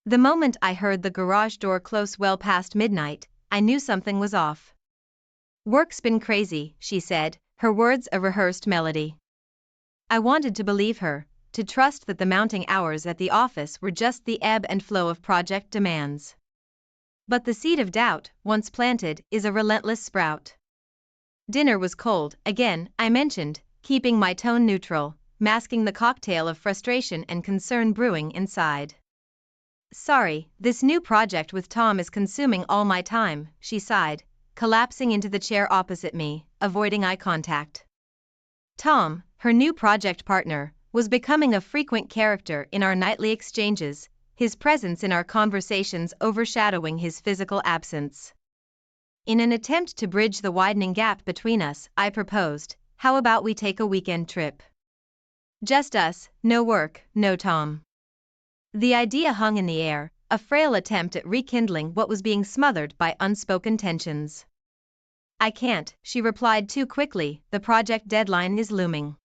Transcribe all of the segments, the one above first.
The moment I heard the garage door close well past midnight, I knew something was off. "Work's been crazy," she said, her words a rehearsed melody. I wanted to believe her, to trust that the mounting hours at the office were just the ebb and flow of project demands. But the seed of doubt, once planted, is a relentless sprout. Dinner was cold, again, I mentioned, keeping my tone neutral, masking the cocktail of frustration and concern brewing inside. "Sorry, this new project with Tom is consuming all my time," she sighed, collapsing into the chair opposite me, avoiding eye contact. Tom, her new project partner, was becoming a frequent character in our nightly exchanges, his presence in our conversations overshadowing his physical absence. In an attempt to bridge the widening gap between us, I proposed, "How about we take a weekend trip? Just us, no work, no Tom." The idea hung in the air, a frail attempt at rekindling what was being smothered by unspoken tensions. "I can't," she replied too quickly, "the project deadline is looming.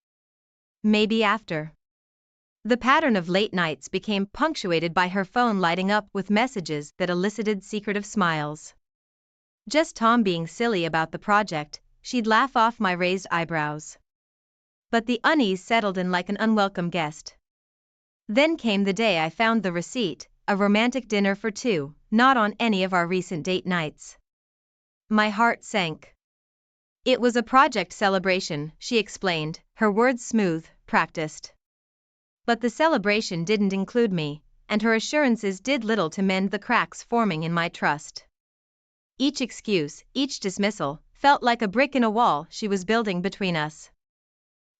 Maybe after." The pattern of late nights became punctuated by her phone lighting up with messages that elicited secretive smiles. Just Tom being silly about the project, she'd laugh off my raised eyebrows. But the unease settled in like an unwelcome guest. Then came the day I found the receipt, a romantic dinner for two, not on any of our recent date nights. My heart sank. It was a project celebration, she explained, her words smooth, practiced. But the celebration didn't include me, and her assurances did little to mend the cracks forming in my trust. Each excuse, each dismissal, felt like a brick in a wall she was building between us.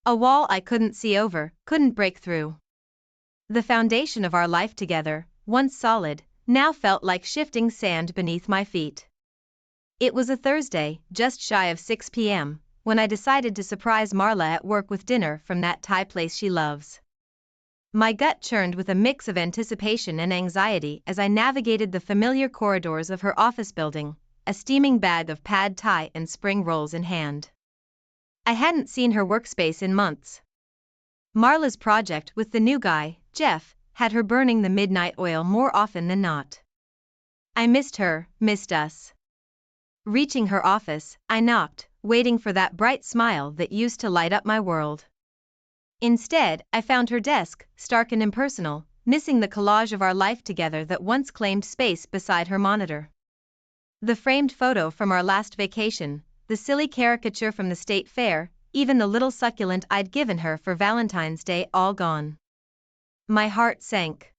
A wall I couldn't see over, couldn't break through. The foundation of our life together, once solid, now felt like shifting sand beneath my feet. It was a Thursday, just shy of 6 p.m., when I decided to surprise Marla at work with dinner from that Thai place she loves. My gut churned with a mix of anticipation and anxiety as I navigated the familiar corridors of her office building, a steaming bag of pad thai and spring rolls in hand. I hadn't seen her workspace in months. Marla's project with the new guy, Jeff, had her burning the midnight oil more often than not. I missed her, missed us. Reaching her office, I knocked, waiting for that bright smile that used to light up my world. Instead, I found her desk, stark and impersonal, missing the collage of our life together that once claimed space beside her monitor. The framed photo from our last vacation, the silly caricature from the state fair, even the little succulent I'd given her for Valentine's Day, all gone. My heart sank.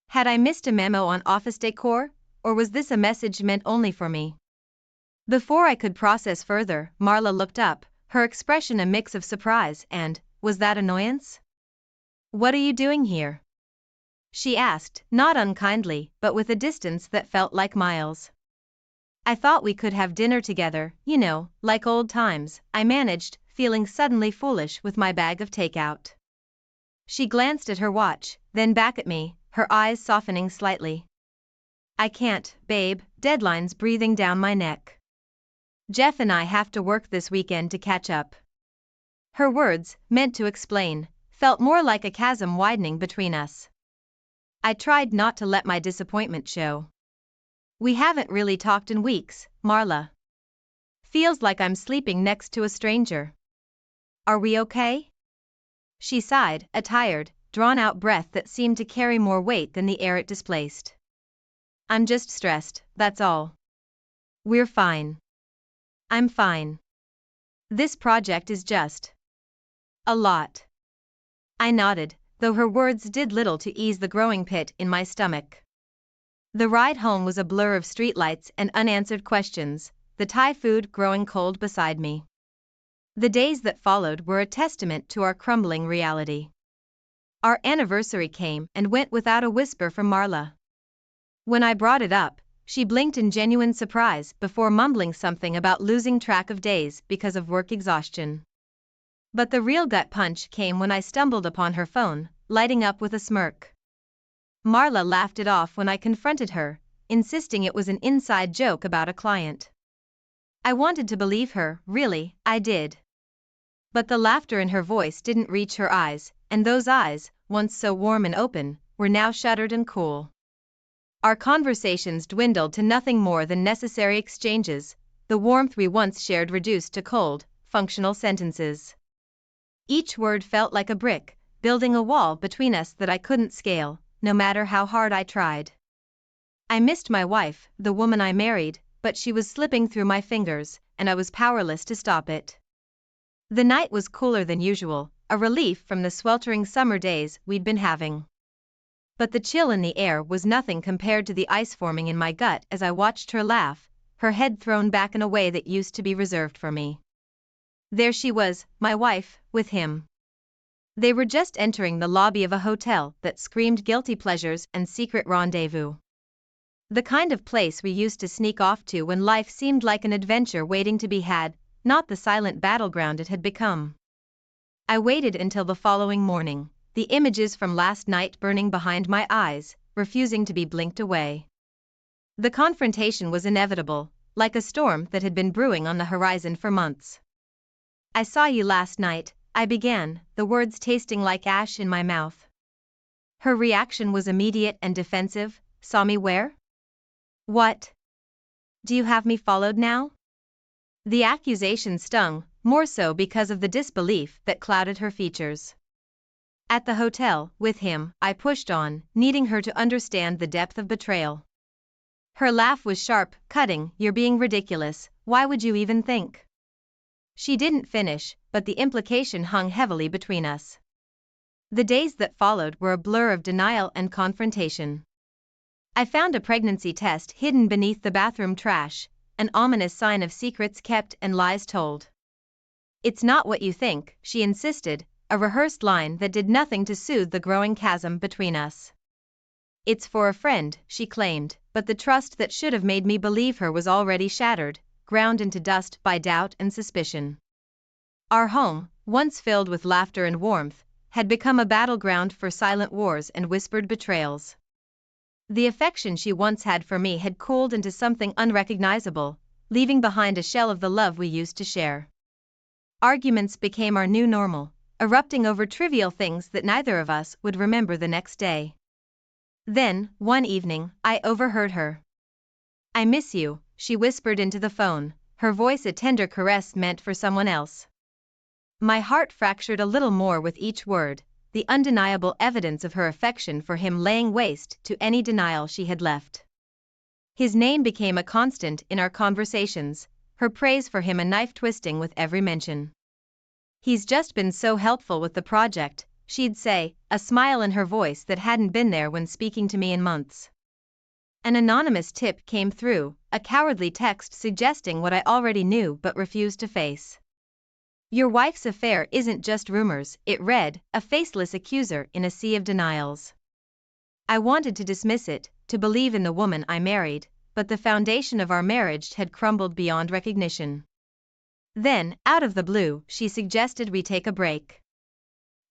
Had I missed a memo on office decor, or was this a message meant only for me? Before I could process further, Marla looked up, her expression a mix of surprise and, was that annoyance? "What are you doing here?" she asked, not unkindly, but with a distance that felt like miles. "I thought we could have dinner together, you know, like old times," I managed, feeling suddenly foolish with my bag of takeout. She glanced at her watch, then back at me, her eyes softening slightly. "I can't, babe, deadline's breathing down my neck. Jeff and I have to work this weekend to catch up." Her words, meant to explain, felt more like a chasm widening between us. I tried not to let my disappointment show. "We haven't really talked in weeks, Marla. Feels like I'm sleeping next to a stranger. Are we okay?" She sighed, a tired, drawn-out breath that seemed to carry more weight than the air it displaced. "I'm just stressed, that's all. We're fine. I'm fine. This project is just a lot." I nodded, though her words did little to ease the growing pit in my stomach. The ride home was a blur of streetlights and unanswered questions, the Thai food growing cold beside me. The days that followed were a testament to our crumbling reality. Our anniversary came and went without a whisper from Marla. When I brought it up, she blinked in genuine surprise before mumbling something about losing track of days because of work exhaustion. But the real gut punch came when I stumbled upon her phone, lighting up with a smirk. Marla laughed it off when I confronted her, insisting it was an inside joke about a client. I wanted to believe her, really, I did. But the laughter in her voice didn't reach her eyes, and those eyes, once so warm and open, were now shuttered and cool. Our conversations dwindled to nothing more than necessary exchanges, the warmth we once shared reduced to cold, functional sentences. Each word felt like a brick, building a wall between us that I couldn't scale, no matter how hard I tried. I missed my wife, the woman I married, but she was slipping through my fingers, and I was powerless to stop it. The night was cooler than usual, a relief from the sweltering summer days we'd been having. But the chill in the air was nothing compared to the ice forming in my gut as I watched her laugh, her head thrown back in a way that used to be reserved for me. There she was, my wife, with him. They were just entering the lobby of a hotel that screamed guilty pleasures and secret rendezvous. The kind of place we used to sneak off to when life seemed like an adventure waiting to be had, not the silent battleground it had become. I waited until the following morning, the images from last night burning behind my eyes, refusing to be blinked away. The confrontation was inevitable, like a storm that had been brewing on the horizon for months. I saw you last night, I began, the words tasting like ash in my mouth. Her reaction was immediate and defensive. Saw me where? What? Do you have me followed now? The accusation stung, more so because of the disbelief that clouded her features. At the hotel, with him, I pushed on, needing her to understand the depth of betrayal. Her laugh was sharp, cutting. You're being ridiculous, why would you even think? She didn't finish, but the implication hung heavily between us. The days that followed were a blur of denial and confrontation. I found a pregnancy test hidden beneath the bathroom trash, an ominous sign of secrets kept and lies told. It's not what you think, she insisted, a rehearsed line that did nothing to soothe the growing chasm between us. It's for a friend, she claimed, but the trust that should have made me believe her was already shattered, ground into dust by doubt and suspicion. Our home, once filled with laughter and warmth, had become a battleground for silent wars and whispered betrayals. The affection she once had for me had cooled into something unrecognizable, leaving behind a shell of the love we used to share. Arguments became our new normal, erupting over trivial things that neither of us would remember the next day. Then, one evening, I overheard her. I miss you, she whispered into the phone, her voice a tender caress meant for someone else. My heart fractured a little more with each word, the undeniable evidence of her affection for him laying waste to any denial she had left. His name became a constant in our conversations, her praise for him a knife twisting with every mention. He's just been so helpful with the project, she'd say, a smile in her voice that hadn't been there when speaking to me in months. An anonymous tip came through, a cowardly text suggesting what I already knew but refused to face. Your wife's affair isn't just rumors, it read, a faceless accuser in a sea of denials. I wanted to dismiss it, to believe in the woman I married, but the foundation of our marriage had crumbled beyond recognition. Then, out of the blue, she suggested we take a break.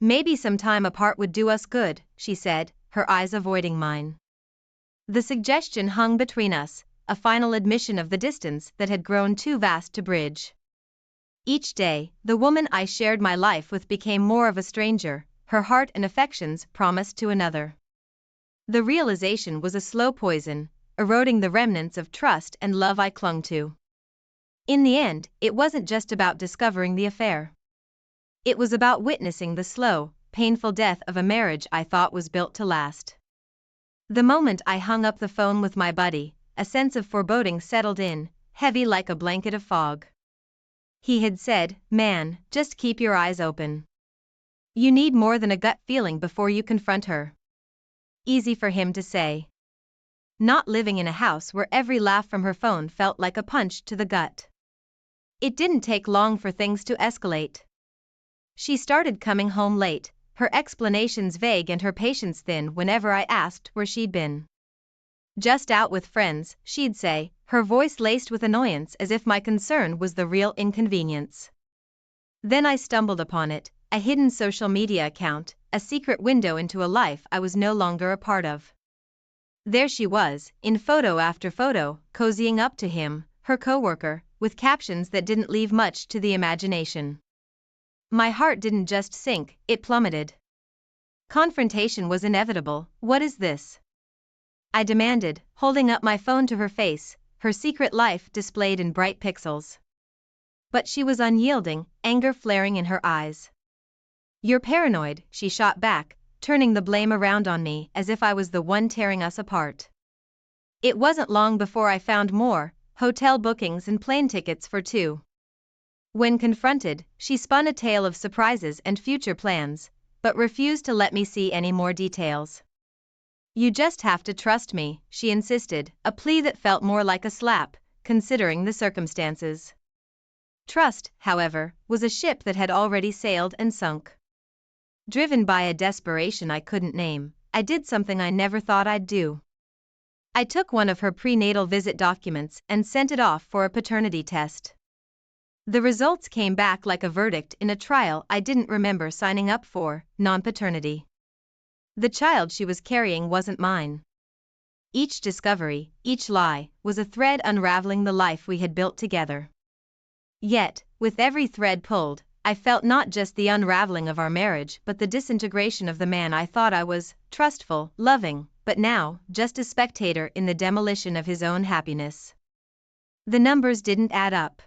Maybe some time apart would do us good, she said, her eyes avoiding mine. The suggestion hung between us, a final admission of the distance that had grown too vast to bridge. Each day, the woman I shared my life with became more of a stranger, her heart and affections promised to another. The realization was a slow poison, eroding the remnants of trust and love I clung to. In the end, it wasn't just about discovering the affair. It was about witnessing the slow, painful death of a marriage I thought was built to last. The moment I hung up the phone with my buddy, a sense of foreboding settled in, heavy like a blanket of fog. He had said, "Man, just keep your eyes open. You need more than a gut feeling before you confront her." Easy for him to say. Not living in a house where every laugh from her phone felt like a punch to the gut. It didn't take long for things to escalate. She started coming home late, her explanations vague and her patience thin whenever I asked where she'd been. Just out with friends, she'd say, her voice laced with annoyance as if my concern was the real inconvenience. Then I stumbled upon it, a hidden social media account, a secret window into a life I was no longer a part of. There she was, in photo after photo, cozying up to him, her coworker, with captions that didn't leave much to the imagination. My heart didn't just sink, it plummeted. Confrontation was inevitable. What is this? I demanded, holding up my phone to her face, her secret life displayed in bright pixels. But she was unyielding, anger flaring in her eyes. "You're paranoid," she shot back, turning the blame around on me as if I was the one tearing us apart. It wasn't long before I found more hotel bookings and plane tickets for two. When confronted, she spun a tale of surprises and future plans, but refused to let me see any more details. "You just have to trust me," she insisted, a plea that felt more like a slap, considering the circumstances. Trust, however, was a ship that had already sailed and sunk. Driven by a desperation I couldn't name, I did something I never thought I'd do. I took one of her prenatal visit documents and sent it off for a paternity test. The results came back like a verdict in a trial I didn't remember signing up for: non-paternity. The child she was carrying wasn't mine. Each discovery, each lie, was a thread unraveling the life we had built together. Yet, with every thread pulled, I felt not just the unraveling of our marriage but the disintegration of the man I thought I was: trustful, loving, but now, just a spectator in the demolition of his own happiness. The numbers didn't add up.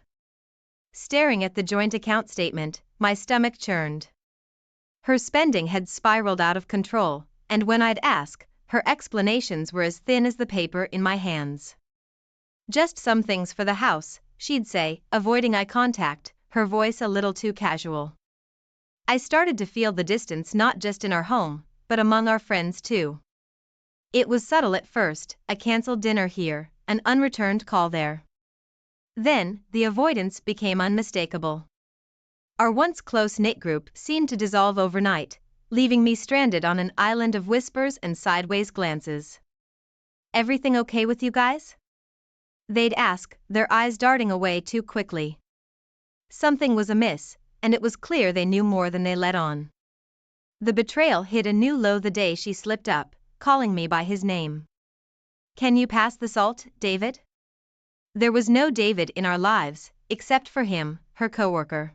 Staring at the joint account statement, my stomach churned. Her spending had spiraled out of control, and when I'd ask, her explanations were as thin as the paper in my hands. "Just some things for the house," she'd say, avoiding eye contact, her voice a little too casual. I started to feel the distance not just in our home, but among our friends too. It was subtle at first, a cancelled dinner here, an unreturned call there. Then, the avoidance became unmistakable. Our once close-knit group seemed to dissolve overnight, leaving me stranded on an island of whispers and sideways glances. "Everything okay with you guys?" they'd ask, their eyes darting away too quickly. Something was amiss, and it was clear they knew more than they let on. The betrayal hit a new low the day she slipped up, calling me by his name. "Can you pass the salt, David?" There was no David in our lives, except for him, her coworker.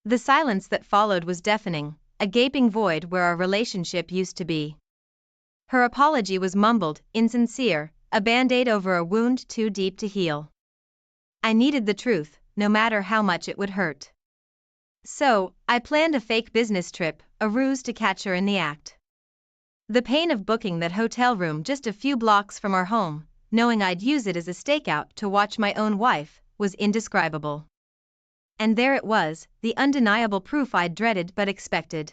The silence that followed was deafening, a gaping void where our relationship used to be. Her apology was mumbled, insincere, a band-aid over a wound too deep to heal. I needed the truth, no matter how much it would hurt. So, I planned a fake business trip, a ruse to catch her in the act. The pain of booking that hotel room just a few blocks from our home, knowing I'd use it as a stakeout to watch my own wife, was indescribable. And there it was, the undeniable proof I'd dreaded but expected.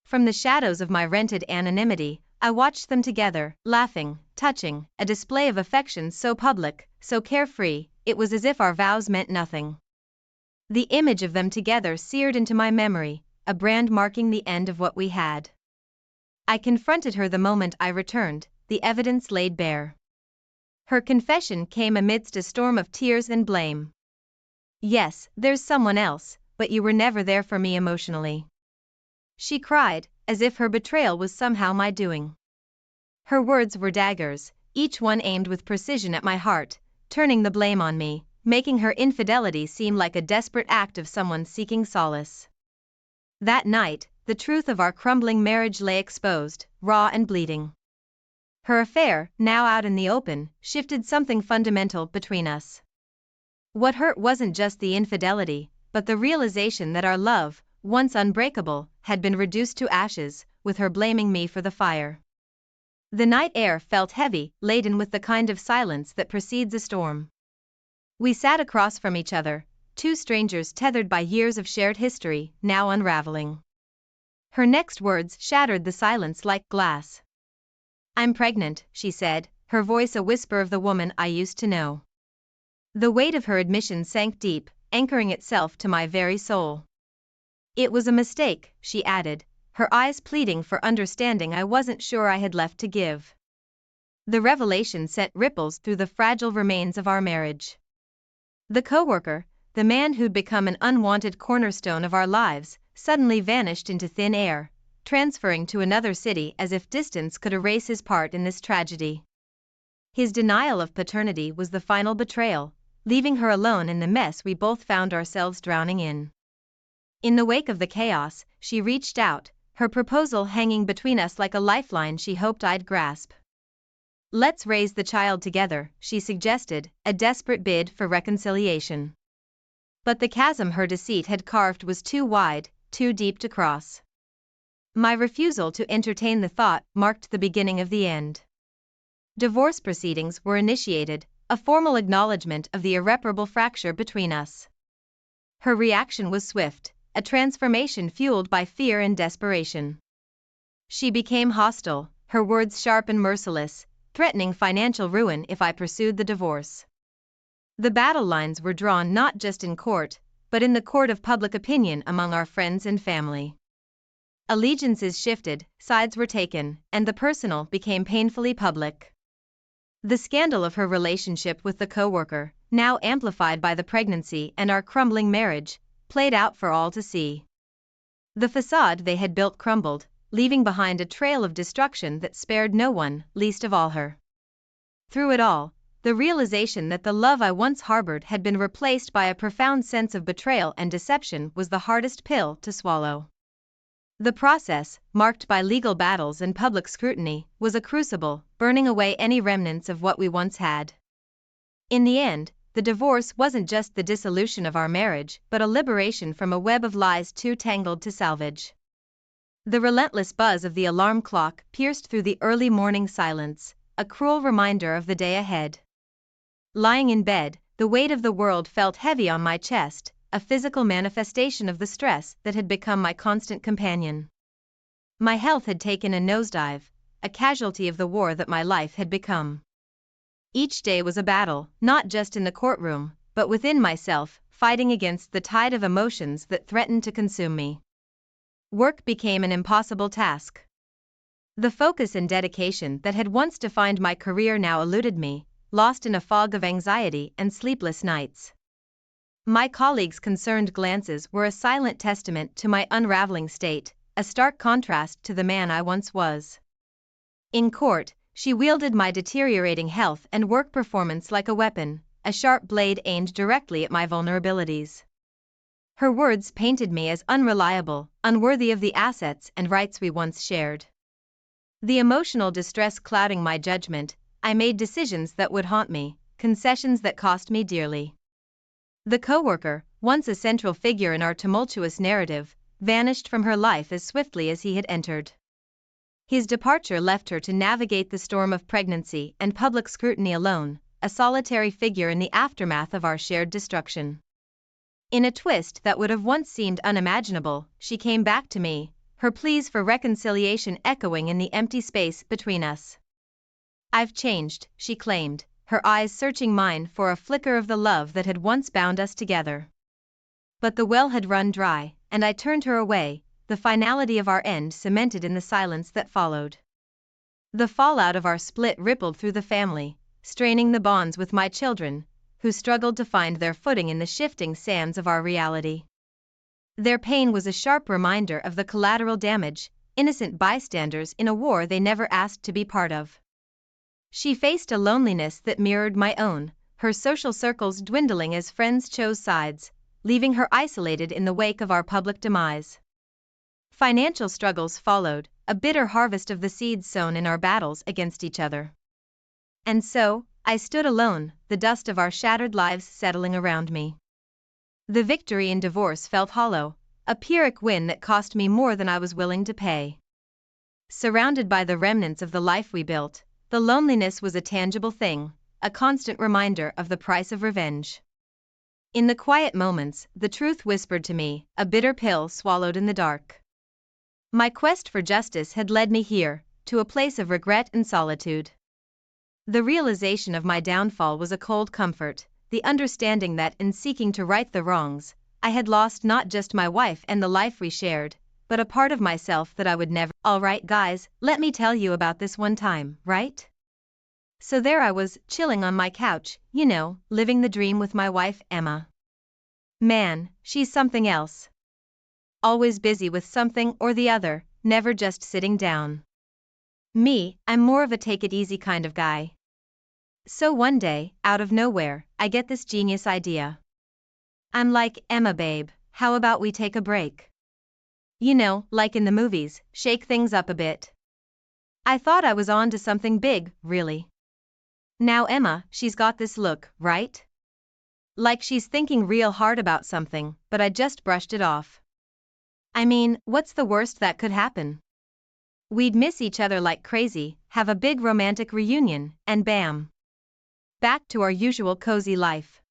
From the shadows of my rented anonymity, I watched them together, laughing, touching, a display of affection so public, so carefree, it was as if our vows meant nothing. The image of them together seared into my memory, a brand marking the end of what we had. I confronted her the moment I returned, the evidence laid bare. Her confession came amidst a storm of tears and blame. "Yes, there's someone else, but you were never there for me emotionally," she cried, as if her betrayal was somehow my doing. Her words were daggers, each one aimed with precision at my heart, turning the blame on me, making her infidelity seem like a desperate act of someone seeking solace. That night, the truth of our crumbling marriage lay exposed, raw and bleeding. Her affair, now out in the open, shifted something fundamental between us. What hurt wasn't just the infidelity, but the realization that our love, once unbreakable, had been reduced to ashes, with her blaming me for the fire. The night air felt heavy, laden with the kind of silence that precedes a storm. We sat across from each other, two strangers tethered by years of shared history, now unraveling. Her next words shattered the silence like glass. "I'm pregnant," she said, her voice a whisper of the woman I used to know. The weight of her admission sank deep, anchoring itself to my very soul. "It was a mistake," she added, her eyes pleading for understanding I wasn't sure I had left to give. The revelation sent ripples through the fragile remains of our marriage. The coworker, the man who'd become an unwanted cornerstone of our lives, suddenly vanished into thin air, transferring to another city as if distance could erase his part in this tragedy. His denial of paternity was the final betrayal, leaving her alone in the mess we both found ourselves drowning in. In the wake of the chaos, she reached out, her proposal hanging between us like a lifeline she hoped I'd grasp. Let's raise the child together, she suggested, a desperate bid for reconciliation. But the chasm her deceit had carved was too wide, too deep to cross. My refusal to entertain the thought marked the beginning of the end. Divorce proceedings were initiated, a formal acknowledgement of the irreparable fracture between us. Her reaction was swift, a transformation fueled by fear and desperation. She became hostile, her words sharp and merciless, threatening financial ruin if I pursued the divorce. The battle lines were drawn not just in court, but in the court of public opinion among our friends and family. Allegiances shifted, sides were taken, and the personal became painfully public. The scandal of her relationship with the coworker, now amplified by the pregnancy and our crumbling marriage, played out for all to see. The facade they had built crumbled, leaving behind a trail of destruction that spared no one, least of all her. Through it all, the realization that the love I once harbored had been replaced by a profound sense of betrayal and deception was the hardest pill to swallow. The process, marked by legal battles and public scrutiny, was a crucible, burning away any remnants of what we once had. In the end, the divorce wasn't just the dissolution of our marriage, but a liberation from a web of lies too tangled to salvage. The relentless buzz of the alarm clock pierced through the early morning silence, a cruel reminder of the day ahead. Lying in bed, the weight of the world felt heavy on my chest, a physical manifestation of the stress that had become my constant companion. My health had taken a nosedive, a casualty of the war that my life had become. Each day was a battle, not just in the courtroom, but within myself, fighting against the tide of emotions that threatened to consume me. Work became an impossible task. The focus and dedication that had once defined my career now eluded me, lost in a fog of anxiety and sleepless nights. My colleagues' concerned glances were a silent testament to my unraveling state, a stark contrast to the man I once was. In court, she wielded my deteriorating health and work performance like a weapon, a sharp blade aimed directly at my vulnerabilities. Her words painted me as unreliable, unworthy of the assets and rights we once shared. The emotional distress clouding my judgment, I made decisions that would haunt me, concessions that cost me dearly. The coworker, once a central figure in our tumultuous narrative, vanished from her life as swiftly as he had entered. His departure left her to navigate the storm of pregnancy and public scrutiny alone, a solitary figure in the aftermath of our shared destruction. In a twist that would have once seemed unimaginable, she came back to me, her pleas for reconciliation echoing in the empty space between us. "I've changed," she claimed, her eyes searching mine for a flicker of the love that had once bound us together. But the well had run dry, and I turned her away, the finality of our end cemented in the silence that followed. The fallout of our split rippled through the family, straining the bonds with my children, who struggled to find their footing in the shifting sands of our reality. Their pain was a sharp reminder of the collateral damage, innocent bystanders in a war they never asked to be part of. She faced a loneliness that mirrored my own, her social circles dwindling as friends chose sides, leaving her isolated in the wake of our public demise. Financial struggles followed, a bitter harvest of the seeds sown in our battles against each other. And so, I stood alone, the dust of our shattered lives settling around me. The victory in divorce felt hollow, a Pyrrhic win that cost me more than I was willing to pay. Surrounded by the remnants of the life we built, the loneliness was a tangible thing, a constant reminder of the price of revenge. In the quiet moments, the truth whispered to me, a bitter pill swallowed in the dark. My quest for justice had led me here, to a place of regret and solitude. The realization of my downfall was a cold comfort, the understanding that in seeking to right the wrongs, I had lost not just my wife and the life we shared, but a part of myself that I would never. "All right, guys, let me tell you about this one time, right?" So there I was, chilling on my couch, living the dream with my wife, Emma. Man, she's something else. Always busy with something or the other, never just sitting down. Me, I'm more of a take-it-easy kind of guy. So one day, out of nowhere, I get this genius idea. I'm like, "Emma babe, how about we take a break? Like in the movies, shake things up a bit." I thought I was on to something big, really. Now Emma, she's got this look, right? Like she's thinking real hard about something, but I just brushed it off. I mean, what's the worst that could happen? We'd miss each other like crazy, have a big romantic reunion, and bam! Back to our usual cozy life.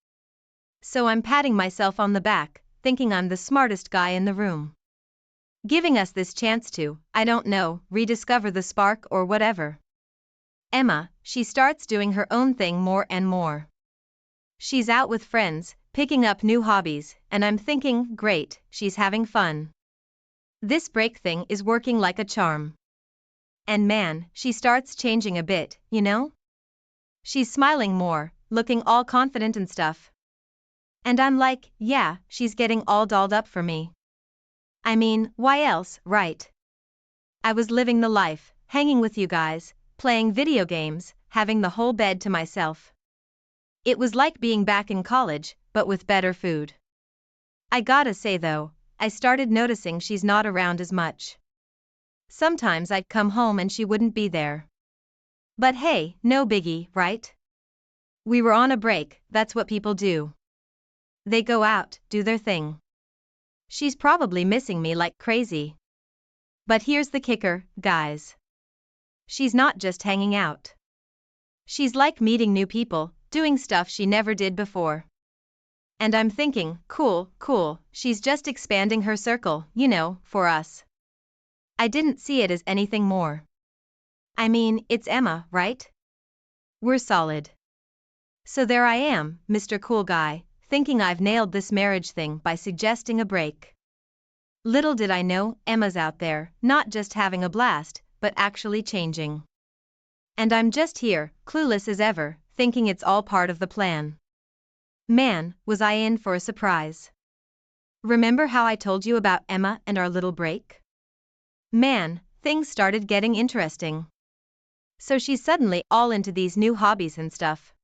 So I'm patting myself on the back, thinking I'm the smartest guy in the room. Giving us this chance to, I don't know, rediscover the spark or whatever. Emma, she starts doing her own thing more and more. She's out with friends, picking up new hobbies, and I'm thinking, great, she's having fun. This break thing is working like a charm. And man, she starts changing a bit, you know? She's smiling more, looking all confident and stuff. And I'm like, yeah, she's getting all dolled up for me. I mean, why else, right? I was living the life, hanging with you guys, playing video games, having the whole bed to myself. It was like being back in college, but with better food. I gotta say though, I started noticing she's not around as much. Sometimes I'd come home and she wouldn't be there. But hey, no biggie, right? We were on a break, that's what people do. They go out, do their thing. She's probably missing me like crazy. But here's the kicker, guys. She's not just hanging out. She's like meeting new people, doing stuff she never did before. And I'm thinking, cool, cool, she's just expanding her circle, you know, for us. I didn't see it as anything more. I mean, it's Emma, right? We're solid. So there I am, Mr. Cool Guy, thinking I've nailed this marriage thing by suggesting a break. Little did I know, Emma's out there, not just having a blast, but actually changing. And I'm just here, clueless as ever, thinking it's all part of the plan. Man, was I in for a surprise. Remember how I told you about Emma and our little break? Man, things started getting interesting. So she's suddenly all into these new hobbies and stuff.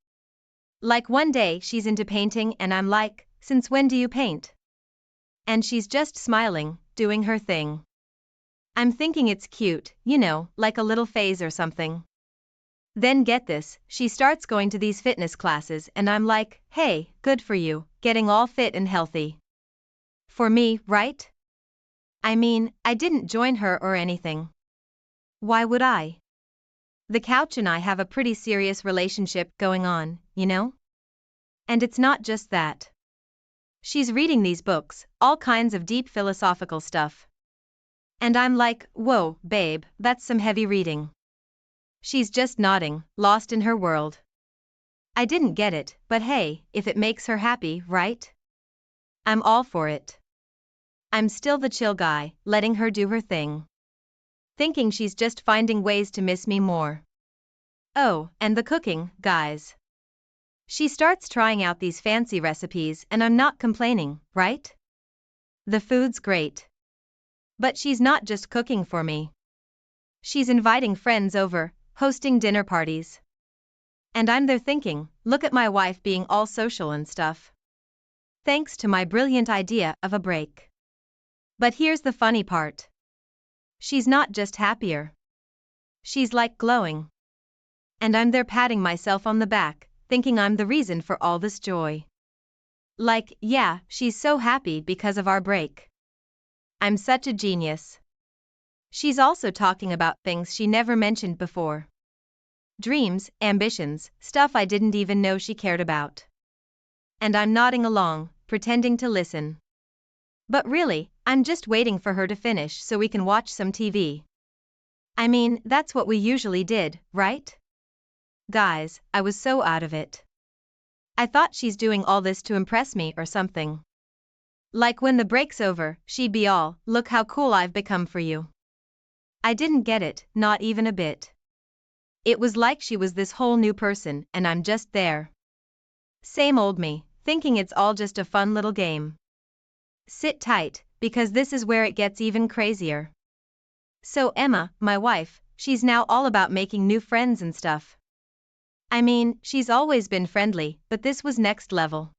Like one day she's into painting and I'm like, since when do you paint? And she's just smiling, doing her thing. I'm thinking it's cute, you know, like a little phase or something. Then get this, she starts going to these fitness classes and I'm like, hey, good for you, getting all fit and healthy. For me, right? I mean, I didn't join her or anything. Why would I? The couch and I have a pretty serious relationship going on, you know? And it's not just that. She's reading these books, all kinds of deep philosophical stuff. And I'm like, whoa, babe, that's some heavy reading. She's just nodding, lost in her world. I didn't get it, but hey, if it makes her happy, right? I'm all for it. I'm still the chill guy, letting her do her thing. Thinking she's just finding ways to miss me more. Oh, and the cooking, guys. She starts trying out these fancy recipes and I'm not complaining, right? The food's great. But she's not just cooking for me. She's inviting friends over, hosting dinner parties. And I'm there thinking, look at my wife being all social and stuff. Thanks to my brilliant idea of a break. But here's the funny part. She's not just happier. She's like glowing. And I'm there patting myself on the back, thinking I'm the reason for all this joy. Like, yeah, she's so happy because of our break. I'm such a genius. She's also talking about things she never mentioned before. Dreams, ambitions, stuff I didn't even know she cared about. And I'm nodding along, pretending to listen. But really, I'm just waiting for her to finish so we can watch some TV. I mean, that's what we usually did, right? Guys, I was so out of it. I thought she's doing all this to impress me or something. Like when the break's over, she'd be all, look how cool I've become for you. I didn't get it, not even a bit. It was like she was this whole new person and I'm just there. Same old me, thinking it's all just a fun little game. Sit tight, because this is where it gets even crazier. So Emma, my wife, she's now all about making new friends and stuff. I mean, she's always been friendly, but this was next level.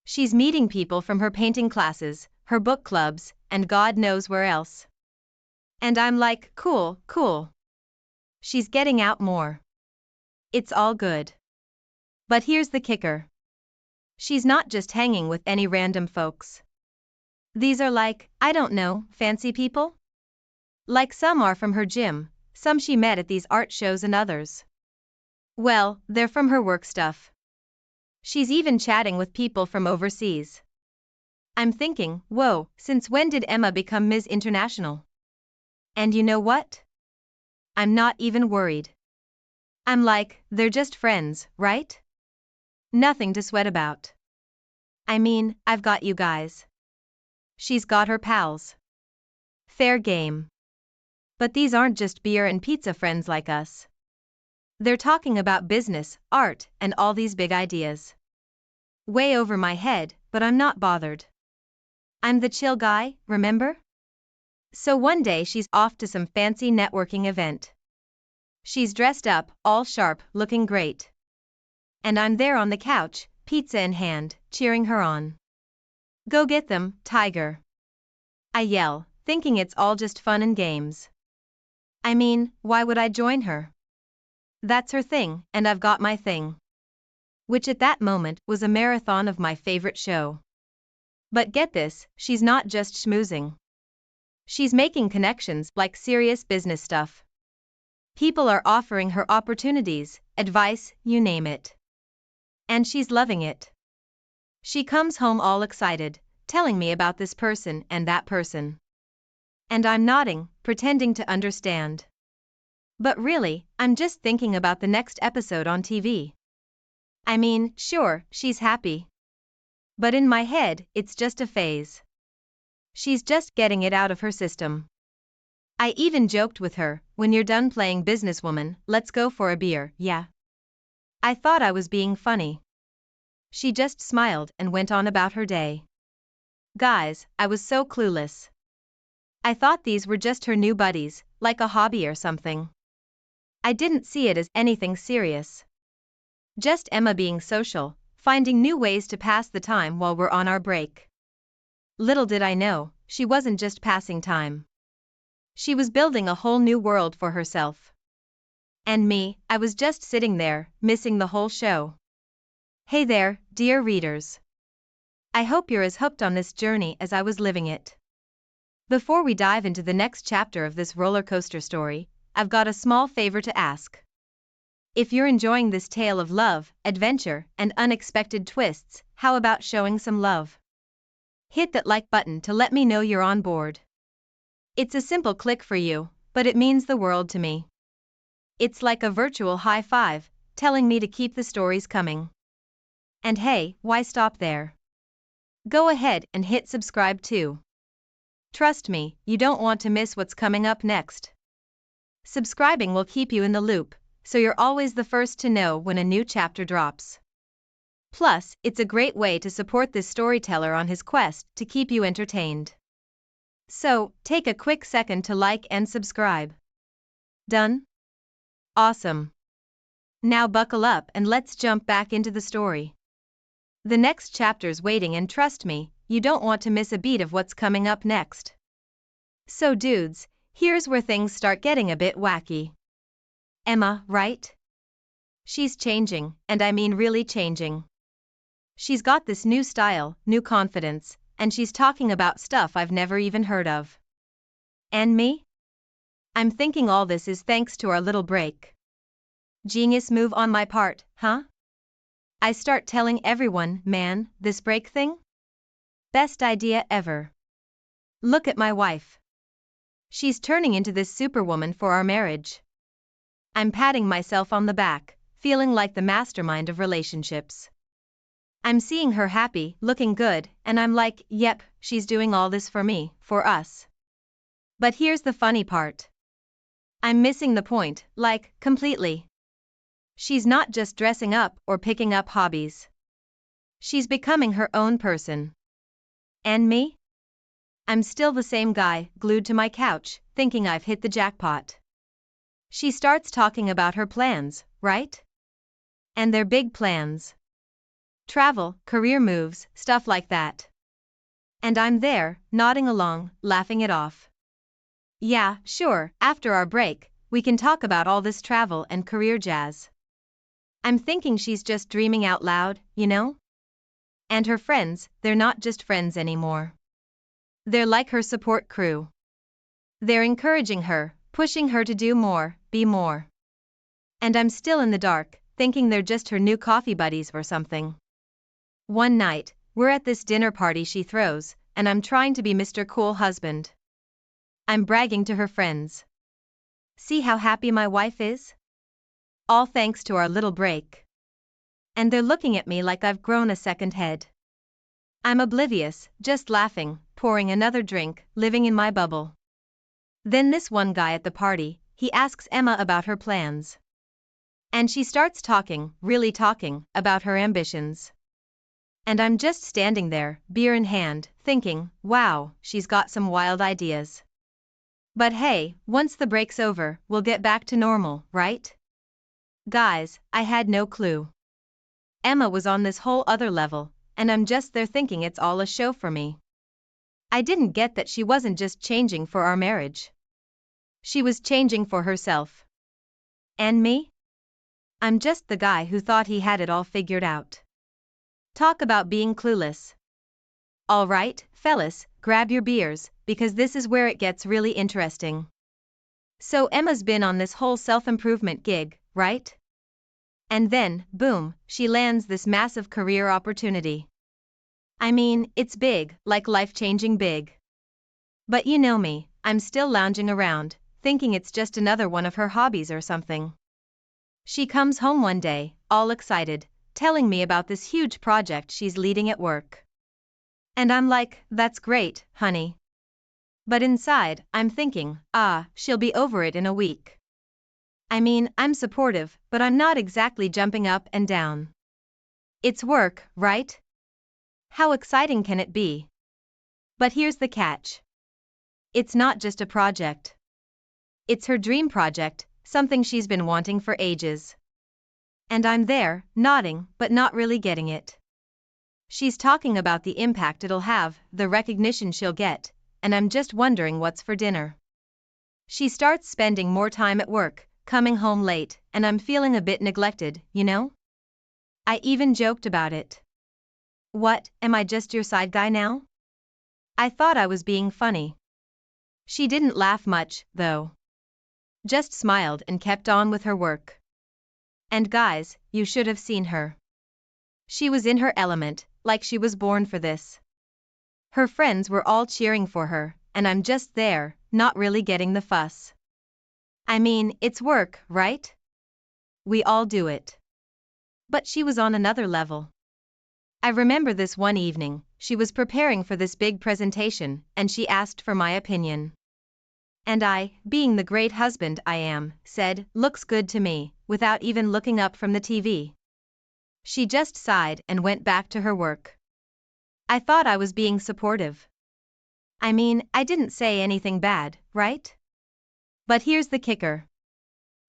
She's meeting people from her painting classes, her book clubs, and God knows where else. And I'm like, cool, cool. She's getting out more. it's all good. But here's the kicker. She's not just hanging with any random folks. These are like, I don't know, fancy people? Like some are from her gym, some she met at these art shows and others. Well, they're from her work stuff. She's even chatting with people from overseas. I'm thinking, whoa, since when did Emma become Ms. International? And you know what? I'm not even worried. I'm like, they're just friends, right? Nothing to sweat about. I mean, I've got you guys. She's got her pals. Fair game. But these aren't just beer and pizza friends like us. They're talking about business, art, and all these big ideas. Way over my head, but I'm not bothered. I'm the chill guy, remember? So one day she's off to some fancy networking event. She's dressed up, all sharp, looking great. And I'm there on the couch, pizza in hand, cheering her on. Go get them, Tiger. I yell, thinking it's all just fun and games. I mean, why would I join her? That's her thing, and I've got my thing. Which at that moment was a marathon of my favorite show. But get this, she's not just schmoozing. She's making connections like serious business stuff. People are offering her opportunities, advice, you name it. And she's loving it. She comes home all excited, telling me about this person and that person. And I'm nodding, pretending to understand. But really, I'm just thinking about the next episode on TV. I mean, sure, she's happy. But in my head, it's just a phase. She's just getting it out of her system. I even joked with her, when you're done playing businesswoman, let's go for a beer, yeah? I thought I was being funny. She just smiled and went on about her day. Guys, I was so clueless. I thought these were just her new buddies, like a hobby or something. I didn't see it as anything serious. Just Emma being social, finding new ways to pass the time while we're on our break. Little did I know, she wasn't just passing time. She was building a whole new world for herself. And me, I was just sitting there, missing the whole show. Hey there, dear readers. I hope you're as hooked on this journey as I was living it. Before we dive into the next chapter of this roller coaster story, I've got a small favor to ask. If you're enjoying this tale of love, adventure, and unexpected twists, how about showing some love? Hit that like button to let me know you're on board. It's a simple click for you, but it means the world to me. It's like a virtual high five, telling me to keep the stories coming. And hey, why stop there? Go ahead and hit subscribe too. Trust me, you don't want to miss what's coming up next. Subscribing will keep you in the loop, so you're always the first to know when a new chapter drops. Plus, it's a great way to support this storyteller on his quest to keep you entertained. So, take a quick second to like and subscribe. Done? Awesome. Now buckle up and let's jump back into the story. The next chapter's waiting, and trust me, you don't want to miss a beat of what's coming up next. So dudes, here's where things start getting a bit wacky. Emma, right? She's changing, and I mean really changing. She's got this new style, new confidence, and she's talking about stuff I've never even heard of. And me? I'm thinking all this is thanks to our little break. Genius move on my part, huh? I start telling everyone, man, this break thing? Best idea ever. Look at my wife. She's turning into this superwoman for our marriage. I'm patting myself on the back, feeling like the mastermind of relationships. I'm seeing her happy, looking good, and I'm like, yep, she's doing all this for me, for us. But here's the funny part. I'm missing the point, like, completely. She's not just dressing up or picking up hobbies. She's becoming her own person. And me? I'm still the same guy, glued to my couch, thinking I've hit the jackpot. She starts talking about her plans, right? And they're big plans. Travel, career moves, stuff like that. And I'm there, nodding along, laughing it off. Yeah, sure, after our break, we can talk about all this travel and career jazz. I'm thinking she's just dreaming out loud, you know? And her friends, they're not just friends anymore. They're like her support crew. They're encouraging her, pushing her to do more, be more. And I'm still in the dark, thinking they're just her new coffee buddies or something. One night, we're at this dinner party she throws, and I'm trying to be Mr. Cool husband. I'm bragging to her friends. See how happy my wife is? All thanks to our little break. And they're looking at me like I've grown a second head. I'm oblivious, just laughing, pouring another drink, living in my bubble. Then this one guy at the party, he asks Emma about her plans. And she starts talking, really talking, about her ambitions. And I'm just standing there, beer in hand, thinking, wow, she's got some wild ideas. But hey, once the break's over, we'll get back to normal, right? Guys, I had no clue. Emma was on this whole other level, and I'm just there thinking it's all a show for me. I didn't get that she wasn't just changing for our marriage. She was changing for herself. And me? I'm just the guy who thought he had it all figured out. Talk about being clueless. All right, fellas, grab your beers, because this is where it gets really interesting. So Emma's been on this whole self-improvement gig, right? And then, boom, she lands this massive career opportunity. I mean, it's big, like life-changing big. But you know me, I'm still lounging around, thinking it's just another one of her hobbies or something. She comes home one day, all excited, telling me about this huge project she's leading at work. And I'm like, that's great, honey. But inside, I'm thinking, she'll be over it in a week. I mean, I'm supportive, but I'm not exactly jumping up and down. It's work, right? How exciting can it be? But here's the catch. It's not just a project. It's her dream project, something she's been wanting for ages. And I'm there, nodding, but not really getting it. She's talking about the impact it'll have, the recognition she'll get, and I'm just wondering what's for dinner. She starts spending more time at work, coming home late, and I'm feeling a bit neglected, you know? I even joked about it. What, am I just your side guy now? I thought I was being funny. She didn't laugh much, though. Just smiled and kept on with her work. And guys, you should have seen her. She was in her element, like she was born for this. Her friends were all cheering for her, and I'm just there, not really getting the fuss. I mean, it's work, right? We all do it. But she was on another level. I remember this one evening, she was preparing for this big presentation, and she asked for my opinion. And I, being the great husband I am, said, looks good to me, without even looking up from the TV. She just sighed and went back to her work. I thought I was being supportive. I mean, I didn't say anything bad, right? But here's the kicker.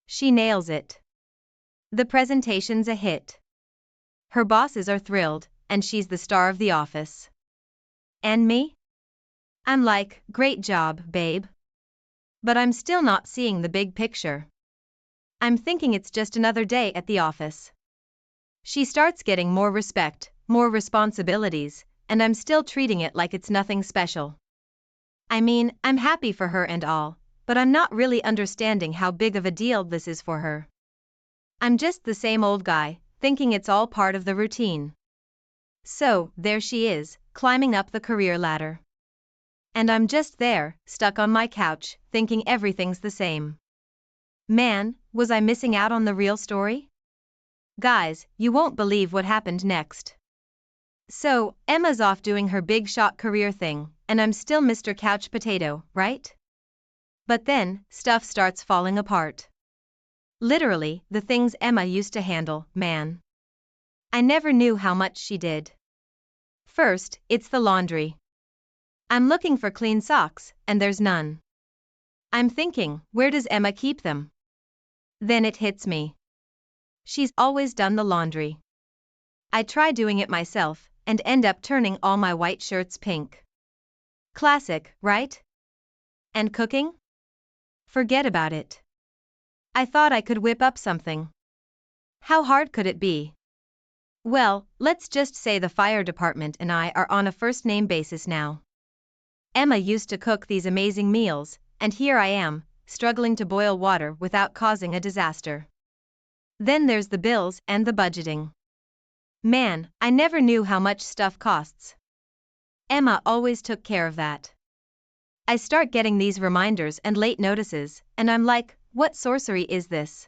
She nails it. The presentation's a hit. Her bosses are thrilled, and she's the star of the office. And me? I'm like, great job, babe. But I'm still not seeing the big picture. I'm thinking it's just another day at the office. She starts getting more respect, more responsibilities, and I'm still treating it like it's nothing special. I mean, I'm happy for her and all, but I'm not really understanding how big of a deal this is for her. I'm just the same old guy, thinking it's all part of the routine. So, there she is, climbing up the career ladder. And I'm just there, stuck on my couch, thinking everything's the same. Man, was I missing out on the real story? Guys, you won't believe what happened next. So, Emma's off doing her big shot career thing, and I'm still Mr. Couch Potato, right? But then, stuff starts falling apart. Literally, the things Emma used to handle, man. I never knew how much she did. First, it's the laundry. I'm looking for clean socks, and there's none. I'm thinking, where does Emma keep them? Then it hits me. She's always done the laundry. I try doing it myself, and end up turning all my white shirts pink. Classic, right? And cooking? Forget about it. I thought I could whip up something. How hard could it be? Well, let's just say the fire department and I are on a first-name basis now. Emma used to cook these amazing meals, and here I am, struggling to boil water without causing a disaster. Then there's the bills and the budgeting. Man, I never knew how much stuff costs. Emma always took care of that. I start getting these reminders and late notices, and I'm like, what sorcery is this?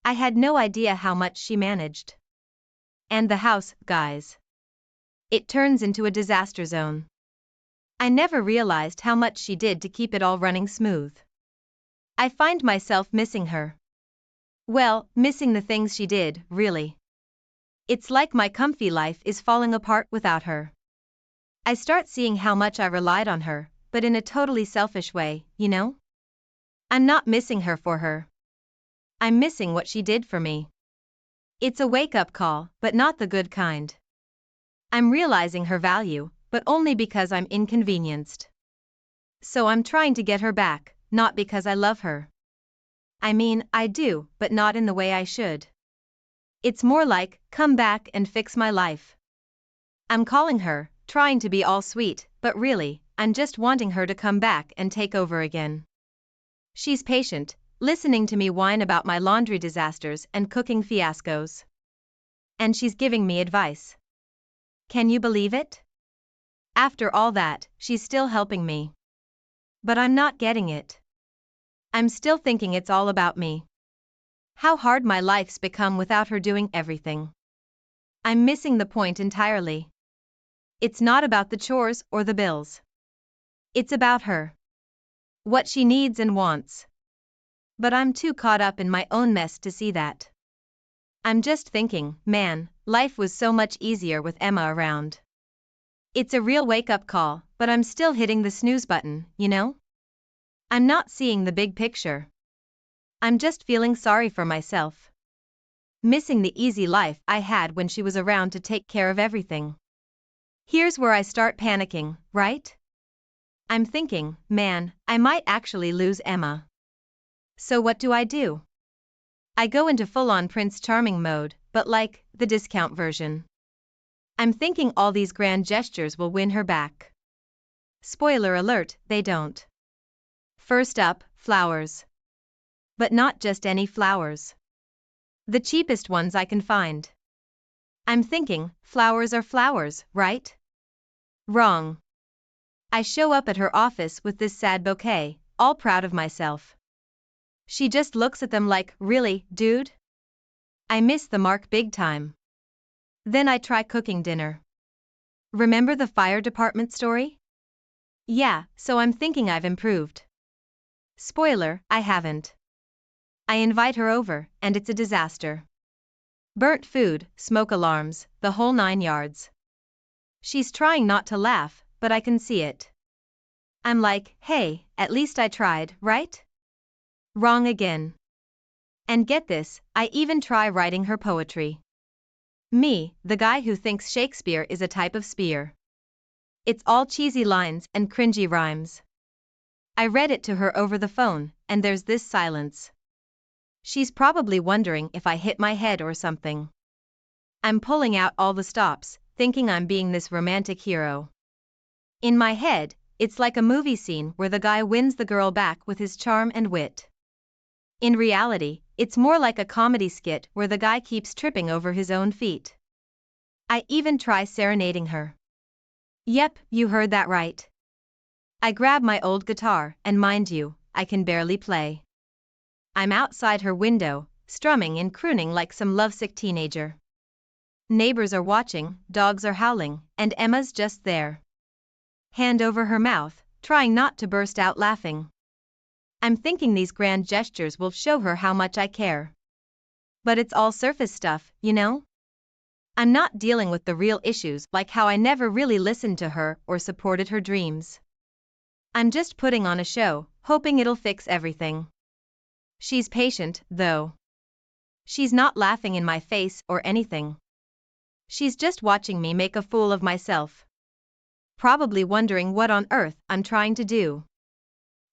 I had no idea how much she managed. And the house, guys. It turns into a disaster zone. I never realized how much she did to keep it all running smooth. I find myself missing her. Well, missing the things she did, really. It's like my comfy life is falling apart without her. I start seeing how much I relied on her, but in a totally selfish way, you know? I'm not missing her for her. I'm missing what she did for me. It's a wake-up call, but not the good kind. I'm realizing her value, but only because I'm inconvenienced. So I'm trying to get her back, not because I love her. I mean, I do, but not in the way I should. It's more like, come back and fix my life. I'm calling her, trying to be all sweet, but really, I'm just wanting her to come back and take over again. She's patient, listening to me whine about my laundry disasters and cooking fiascos. And she's giving me advice. Can you believe it? After all that, she's still helping me. But I'm not getting it. I'm still thinking it's all about me. How hard my life's become without her doing everything. I'm missing the point entirely. It's not about the chores or the bills. It's about her. What she needs and wants. But I'm too caught up in my own mess to see that. I'm just thinking, man, life was so much easier with Emma around. It's a real wake-up call, but I'm still hitting the snooze button, you know? I'm not seeing the big picture. I'm just feeling sorry for myself. Missing the easy life I had when she was around to take care of everything. Here's where I start panicking, right? I'm thinking, man, I might actually lose Emma. So what do? I go into full-on Prince Charming mode, but like, the discount version. I'm thinking all these grand gestures will win her back. Spoiler alert, they don't. First up, flowers. But not just any flowers. The cheapest ones I can find. I'm thinking, flowers are flowers, right? Wrong. I show up at her office with this sad bouquet, all proud of myself. She just looks at them like, really, dude? I miss the mark big time. Then I try cooking dinner. Remember the fire department story? Yeah, so I'm thinking I've improved. Spoiler, I haven't. I invite her over, and it's a disaster. Burnt food, smoke alarms, the whole 9 yards. She's trying not to laugh, but I can see it. I'm like, hey, at least I tried, right? Wrong again. And get this, I even try writing her poetry. Me, the guy who thinks Shakespeare is a type of spear. It's all cheesy lines and cringy rhymes. I read it to her over the phone, and there's this silence. She's probably wondering if I hit my head or something. I'm pulling out all the stops, thinking I'm being this romantic hero. In my head, it's like a movie scene where the guy wins the girl back with his charm and wit. In reality, it's more like a comedy skit where the guy keeps tripping over his own feet. I even try serenading her. Yep, you heard that right. I grab my old guitar, and mind you, I can barely play. I'm outside her window, strumming and crooning like some lovesick teenager. Neighbors are watching, dogs are howling, and Emma's just there. Hand over her mouth, trying not to burst out laughing. I'm thinking these grand gestures will show her how much I care. But it's all surface stuff, you know? I'm not dealing with the real issues like how I never really listened to her or supported her dreams. I'm just putting on a show, hoping it'll fix everything. She's patient, though. She's not laughing in my face or anything. She's just watching me make a fool of myself. Probably wondering what on earth I'm trying to do.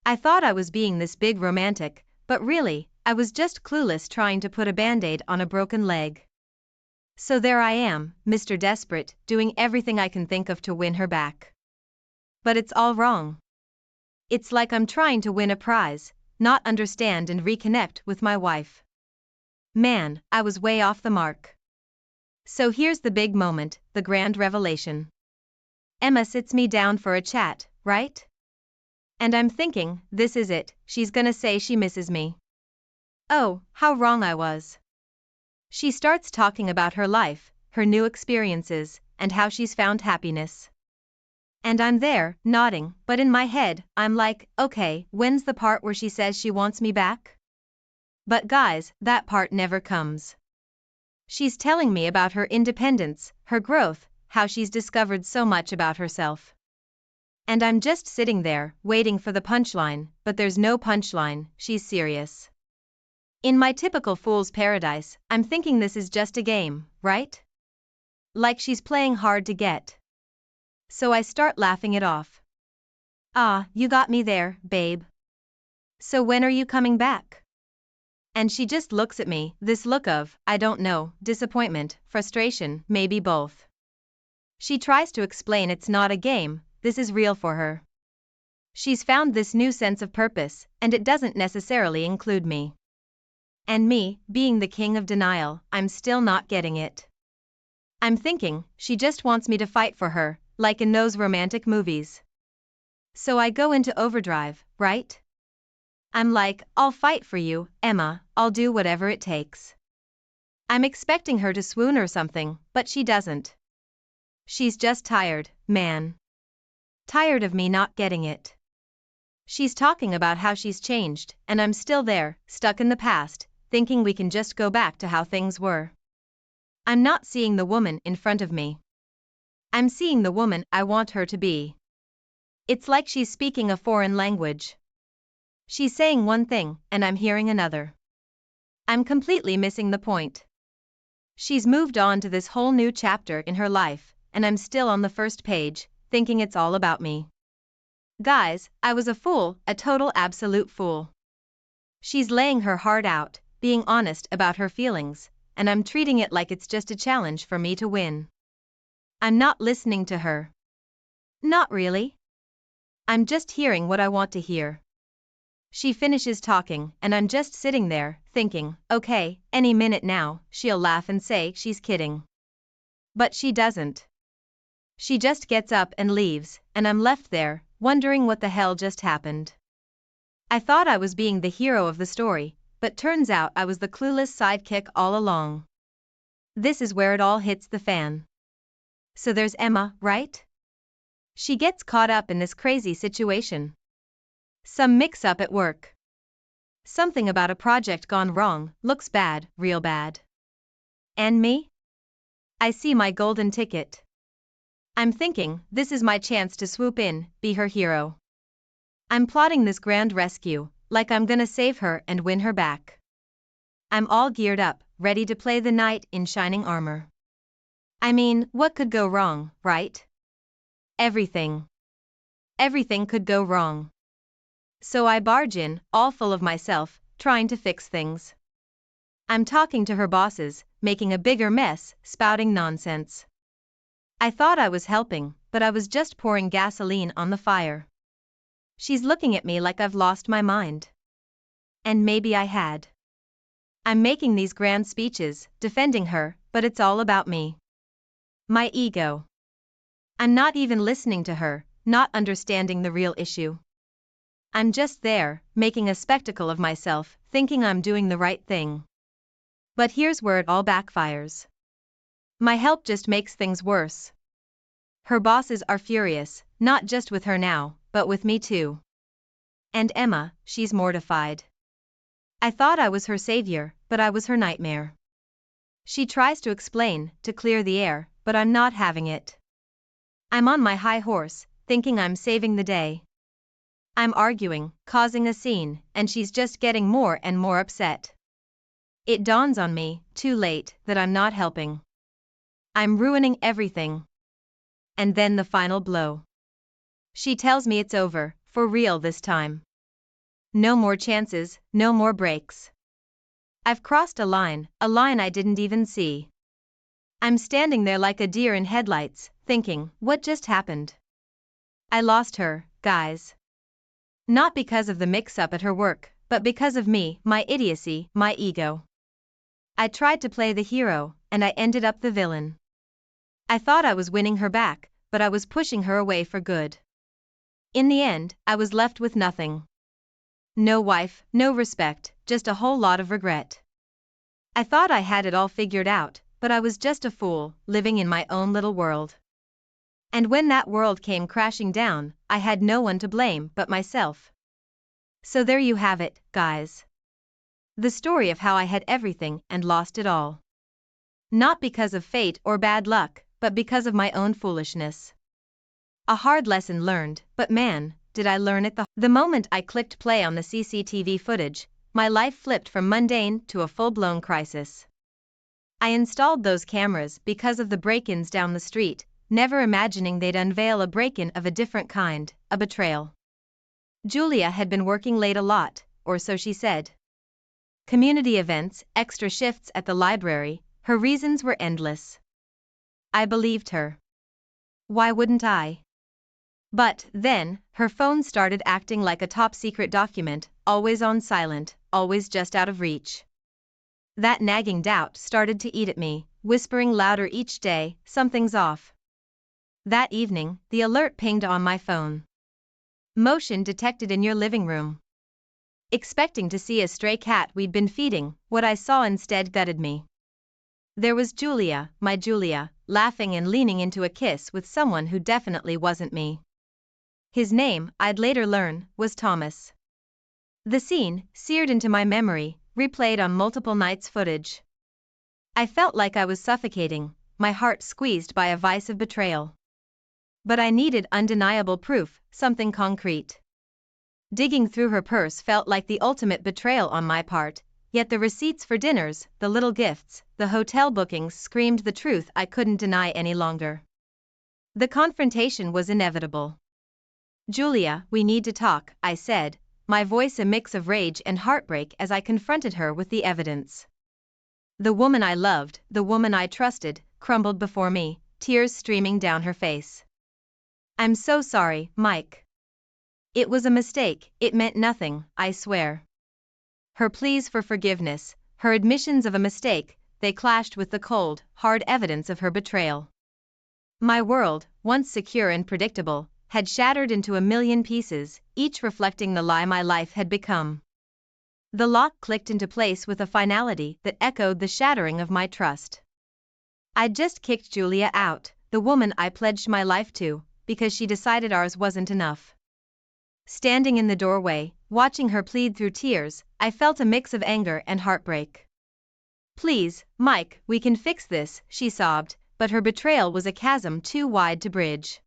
I thought I was being this big romantic, but really, I was just clueless trying to put a band-aid on a broken leg. So there I am, Mr. Desperate, doing everything I can think of to win her back. But it's all wrong. It's like I'm trying to win a prize, not understand and reconnect with my wife. Man, I was way off the mark. So here's the big moment, the grand revelation. Emma sits me down for a chat, right? And I'm thinking, this is it, she's gonna say she misses me. Oh, how wrong I was. She starts talking about her life, her new experiences, and how she's found happiness. And I'm there, nodding, but in my head, I'm like, okay, when's the part where she says she wants me back? But guys, that part never comes. She's telling me about her independence, her growth, how she's discovered so much about herself. And I'm just sitting there, waiting for the punchline, but there's no punchline, she's serious. In my typical fool's paradise, I'm thinking this is just a game, right? Like she's playing hard to get. So I start laughing it off. Ah, you got me there, babe. So when are you coming back? And she just looks at me, this look of, I don't know, disappointment, frustration, maybe both. She tries to explain it's not a game, this is real for her. She's found this new sense of purpose, and it doesn't necessarily include me. And me, being the king of denial, I'm still not getting it. I'm thinking, she just wants me to fight for her, like in those romantic movies. So I go into overdrive, right? I'm like, I'll fight for you, Emma, I'll do whatever it takes. I'm expecting her to swoon or something, but she doesn't. She's just tired, man. Tired of me not getting it. She's talking about how she's changed, and I'm still there, stuck in the past, thinking we can just go back to how things were. I'm not seeing the woman in front of me. I'm seeing the woman I want her to be. It's like she's speaking a foreign language. She's saying one thing, and I'm hearing another. I'm completely missing the point. She's moved on to this whole new chapter in her life, and I'm still on the first page, thinking it's all about me. Guys, I was a fool, a total absolute fool. She's laying her heart out, being honest about her feelings, and I'm treating it like it's just a challenge for me to win. I'm not listening to her. Not really. I'm just hearing what I want to hear. She finishes talking, and I'm just sitting there, thinking, okay, any minute now, she'll laugh and say she's kidding. But she doesn't. She just gets up and leaves, and I'm left there, wondering what the hell just happened. I thought I was being the hero of the story, but turns out I was the clueless sidekick all along. This is where it all hits the fan. So there's Emma, right? She gets caught up in this crazy situation. Some mix-up at work. Something about a project gone wrong, looks bad, real bad. And me? I see my golden ticket. I'm thinking, this is my chance to swoop in, be her hero. I'm plotting this grand rescue, like I'm gonna save her and win her back. I'm all geared up, ready to play the knight in shining armor. I mean, what could go wrong, right? Everything. Everything could go wrong. So I barge in, all full of myself, trying to fix things. I'm talking to her bosses, making a bigger mess, spouting nonsense. I thought I was helping, but I was just pouring gasoline on the fire. She's looking at me like I've lost my mind. And maybe I had. I'm making these grand speeches, defending her, but it's all about me. My ego. I'm not even listening to her, not understanding the real issue. I'm just there, making a spectacle of myself, thinking I'm doing the right thing. But here's where it all backfires. My help just makes things worse. Her bosses are furious, not just with her now, but with me too. And Emma, she's mortified. I thought I was her savior, but I was her nightmare. She tries to explain, to clear the air, but I'm not having it. I'm on my high horse, thinking I'm saving the day. I'm arguing, causing a scene, and she's just getting more and more upset. It dawns on me, too late, that I'm not helping. I'm ruining everything. And then the final blow. She tells me it's over, for real this time. No more chances, no more breaks. I've crossed a line I didn't even see. I'm standing there like a deer in headlights, thinking, what just happened? I lost her, guys. Not because of the mix-up at her work, but because of me, my idiocy, my ego. I tried to play the hero, and I ended up the villain. I thought I was winning her back, but I was pushing her away for good. In the end, I was left with nothing. No wife, no respect, just a whole lot of regret. I thought I had it all figured out, but I was just a fool, living in my own little world. And when that world came crashing down, I had no one to blame but myself. So there you have it, guys. The story of how I had everything and lost it all. Not because of fate or bad luck, but because of my own foolishness. A hard lesson learned, but man, did I learn it the moment I clicked play on the CCTV footage, my life flipped from mundane to a full-blown crisis. I installed those cameras because of the break-ins down the street, never imagining they'd unveil a break-in of a different kind, a betrayal. Julia had been working late a lot, or so she said. Community events, extra shifts at the library, her reasons were endless. I believed her. Why wouldn't I? But, then, her phone started acting like a top-secret document, always on silent, always just out of reach. That nagging doubt started to eat at me, whispering louder each day, something's off. That evening, the alert pinged on my phone. Motion detected in your living room. Expecting to see a stray cat we'd been feeding, what I saw instead gutted me. There was Julia, my Julia, laughing and leaning into a kiss with someone who definitely wasn't me. His name, I'd later learn, was Thomas. The scene, seared into my memory, replayed on multiple nights' footage. I felt like I was suffocating, my heart squeezed by a vice of betrayal. But I needed undeniable proof, something concrete. Digging through her purse felt like the ultimate betrayal on my part, yet the receipts for dinners, the little gifts, the hotel bookings screamed the truth I couldn't deny any longer. The confrontation was inevitable. Julia, we need to talk, I said, my voice a mix of rage and heartbreak as I confronted her with the evidence. The woman I loved, the woman I trusted, crumbled before me, tears streaming down her face. I'm so sorry, Mike. It was a mistake, it meant nothing, I swear. Her pleas for forgiveness, her admissions of a mistake, they clashed with the cold, hard evidence of her betrayal. My world, once secure and predictable, had shattered into a million pieces, each reflecting the lie my life had become. The lock clicked into place with a finality that echoed the shattering of my trust. I'd just kicked Julia out, the woman I pledged my life to, because she decided ours wasn't enough. Standing in the doorway, watching her plead through tears, I felt a mix of anger and heartbreak. Please, Mike, we can fix this, she sobbed, but her betrayal was a chasm too wide to bridge.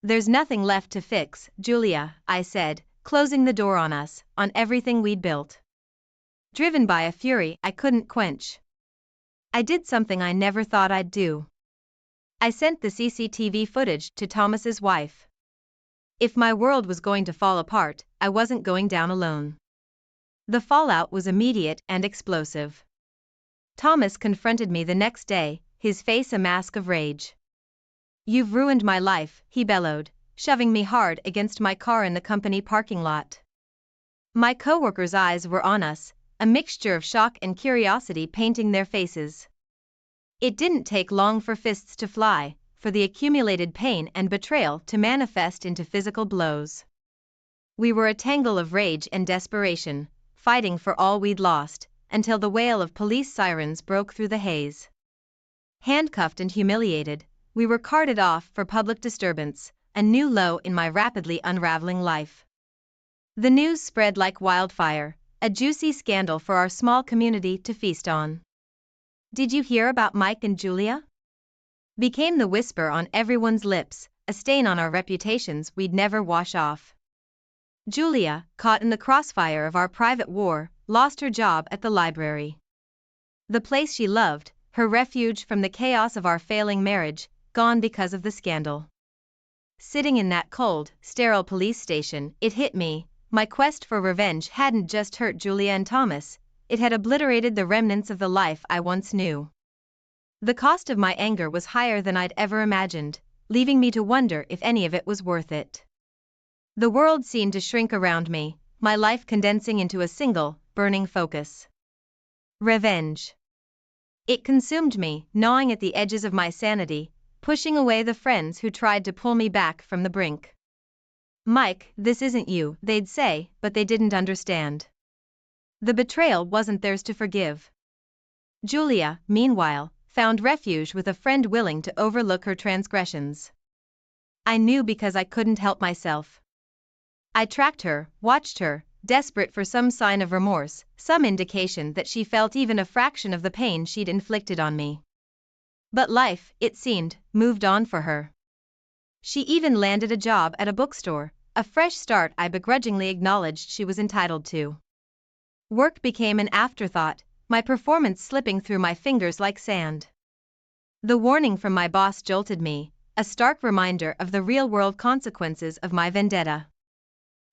There's nothing left to fix, Julia, I said, closing the door on us, on everything we'd built. Driven by a fury I couldn't quench. I did something I never thought I'd do. I sent the CCTV footage to Thomas's wife. If my world was going to fall apart, I wasn't going down alone. The fallout was immediate and explosive. Thomas confronted me the next day, his face a mask of rage. You've ruined my life, he bellowed, shoving me hard against my car in the company parking lot. My coworkers' eyes were on us, a mixture of shock and curiosity painting their faces. It didn't take long for fists to fly, for the accumulated pain and betrayal to manifest into physical blows. We were a tangle of rage and desperation, fighting for all we'd lost, until the wail of police sirens broke through the haze. Handcuffed and humiliated, we were carted off for public disturbance, a new low in my rapidly unraveling life. The news spread like wildfire, a juicy scandal for our small community to feast on. Did you hear about Mike and Julia? Became the whisper on everyone's lips, a stain on our reputations we'd never wash off. Julia, caught in the crossfire of our private war, lost her job at the library. The place she loved, her refuge from the chaos of our failing marriage, gone because of the scandal. Sitting in that cold, sterile police station, it hit me, my quest for revenge hadn't just hurt Julia and Thomas, it had obliterated the remnants of the life I once knew. The cost of my anger was higher than I'd ever imagined, leaving me to wonder if any of it was worth it. The world seemed to shrink around me, my life condensing into a single, burning focus. Revenge. It consumed me, gnawing at the edges of my sanity, pushing away the friends who tried to pull me back from the brink. "Mike, this isn't you," they'd say, but they didn't understand. The betrayal wasn't theirs to forgive. Julia, meanwhile, found refuge with a friend willing to overlook her transgressions. I knew because I couldn't help myself. I tracked her, watched her, desperate for some sign of remorse, some indication that she felt even a fraction of the pain she'd inflicted on me. But life, it seemed, moved on for her. She even landed a job at a bookstore, a fresh start I begrudgingly acknowledged she was entitled to. Work became an afterthought, my performance slipping through my fingers like sand. The warning from my boss jolted me, a stark reminder of the real-world consequences of my vendetta.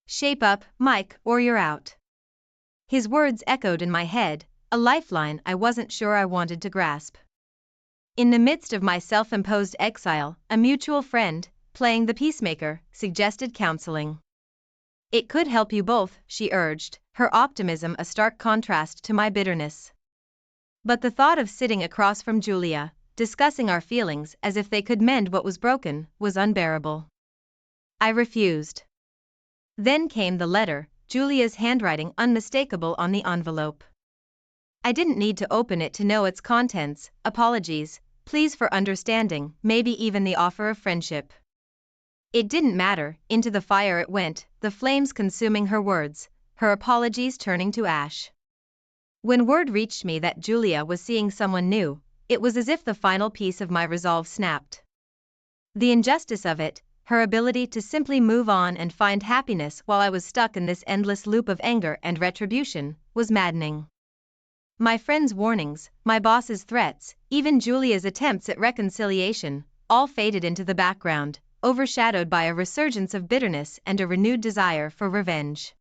"Shape up, Mike, or you're out." His words echoed in my head, a lifeline I wasn't sure I wanted to grasp. In the midst of my self-imposed exile, a mutual friend, playing the peacemaker, suggested counseling. "It could help you both," she urged, her optimism a stark contrast to my bitterness. But the thought of sitting across from Julia, discussing our feelings as if they could mend what was broken, was unbearable. I refused. Then came the letter, Julia's handwriting unmistakable on the envelope. I didn't need to open it to know its contents: apologies, pleas for understanding, maybe even the offer of friendship. It didn't matter, into the fire it went, the flames consuming her words, her apologies turning to ash. When word reached me that Julia was seeing someone new, it was as if the final piece of my resolve snapped. The injustice of it, her ability to simply move on and find happiness while I was stuck in this endless loop of anger and retribution, was maddening. My friends' warnings, my boss's threats, even Julia's attempts at reconciliation, all faded into the background, overshadowed by a resurgence of bitterness and a renewed desire for revenge.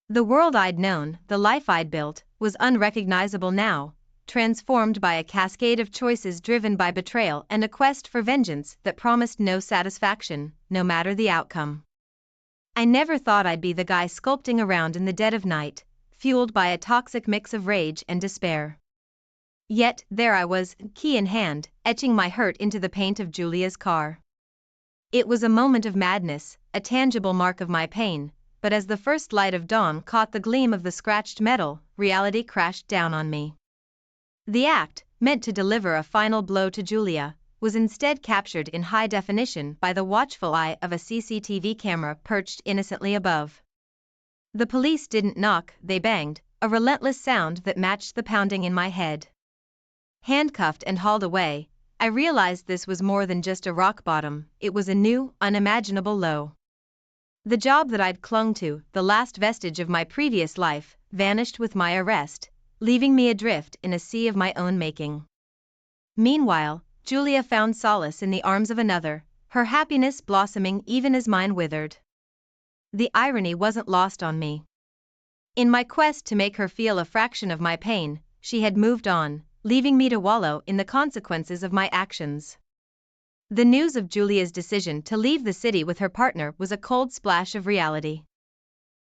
The world I'd known, the life I'd built, was unrecognizable now, transformed by a cascade of choices driven by betrayal and a quest for vengeance that promised no satisfaction, no matter the outcome. I never thought I'd be the guy sculpting around in the dead of night, fueled by a toxic mix of rage and despair. Yet, there I was, key in hand, etching my hurt into the paint of Julia's car. It was a moment of madness, a tangible mark of my pain, but as the first light of dawn caught the gleam of the scratched metal, reality crashed down on me. The act, meant to deliver a final blow to Julia, was instead captured in high definition by the watchful eye of a CCTV camera perched innocently above. The police didn't knock, they banged, a relentless sound that matched the pounding in my head. Handcuffed and hauled away, I realized this was more than just a rock bottom, it was a new, unimaginable low. The job that I'd clung to, the last vestige of my previous life, vanished with my arrest, leaving me adrift in a sea of my own making. Meanwhile, Julia found solace in the arms of another, her happiness blossoming even as mine withered. The irony wasn't lost on me. In my quest to make her feel a fraction of my pain, she had moved on, leaving me to wallow in the consequences of my actions. The news of Julia's decision to leave the city with her partner was a cold splash of reality.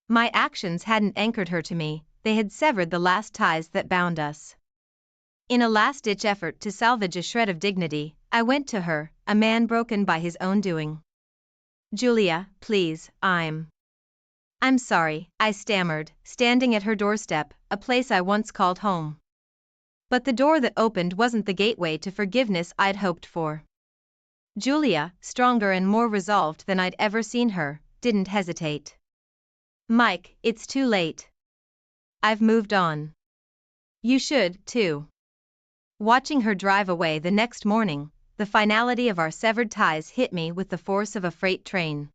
My actions hadn't anchored her to me, they had severed the last ties that bound us. In a last-ditch effort to salvage a shred of dignity, I went to her, a man broken by his own doing. "Julia, please, I'm sorry," I stammered, standing at her doorstep, a place I once called home. But the door that opened wasn't the gateway to forgiveness I'd hoped for. Julia, stronger and more resolved than I'd ever seen her, didn't hesitate. "Mike, it's too late. I've moved on. You should, too." Watching her drive away the next morning, the finality of our severed ties hit me with the force of a freight train.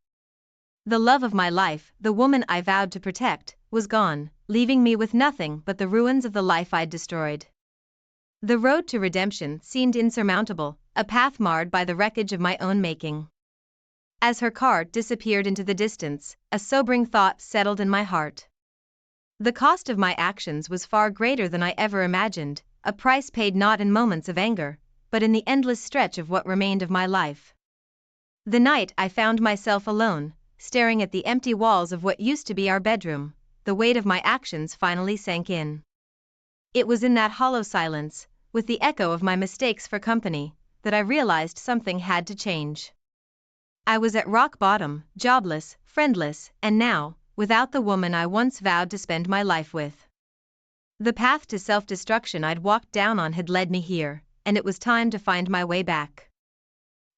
The love of my life, the woman I vowed to protect, was gone, leaving me with nothing but the ruins of the life I'd destroyed. The road to redemption seemed insurmountable, a path marred by the wreckage of my own making. As her car disappeared into the distance, a sobering thought settled in my heart. The cost of my actions was far greater than I ever imagined, a price paid not in moments of anger, but in the endless stretch of what remained of my life. The night I found myself alone, staring at the empty walls of what used to be our bedroom, the weight of my actions finally sank in. It was in that hollow silence, with the echo of my mistakes for company, that I realized something had to change. I was at rock bottom, jobless, friendless, and now, without the woman I once vowed to spend my life with. The path to self-destruction I'd walked down on had led me here, and it was time to find my way back.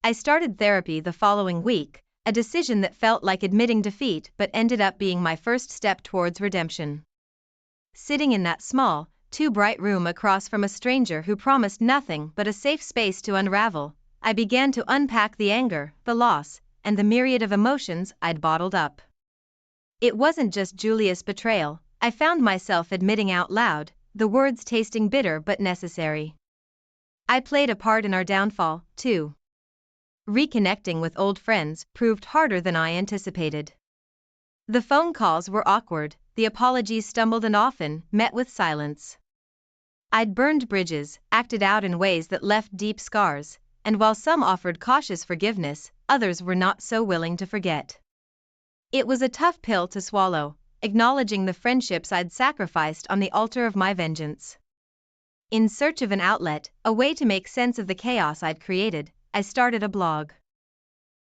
I started therapy the following week, a decision that felt like admitting defeat but ended up being my first step towards redemption. Sitting in that small, too bright room across from a stranger who promised nothing but a safe space to unravel, I began to unpack the anger, the loss, and the myriad of emotions I'd bottled up. It wasn't just Julia's betrayal, I found myself admitting out loud, the words tasting bitter but necessary. I played a part in our downfall, too. Reconnecting with old friends proved harder than I anticipated. The phone calls were awkward, the apologies stumbled and often met with silence. I'd burned bridges, acted out in ways that left deep scars, and while some offered cautious forgiveness, others were not so willing to forget. It was a tough pill to swallow, acknowledging the friendships I'd sacrificed on the altar of my vengeance. In search of an outlet, a way to make sense of the chaos I'd created, I started a blog.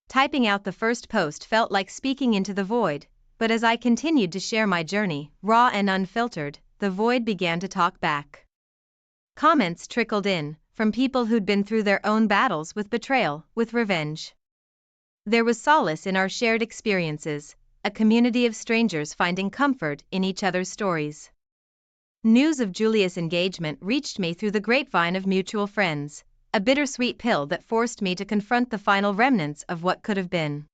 Typing out the first post felt like speaking into the void, but as I continued to share my journey, raw and unfiltered, the void began to talk back. Comments trickled in, from people who'd been through their own battles with betrayal, with revenge. There was solace in our shared experiences, a community of strangers finding comfort in each other's stories. News of Julia's engagement reached me through the grapevine of mutual friends, a bittersweet pill that forced me to confront the final remnants of what could have been.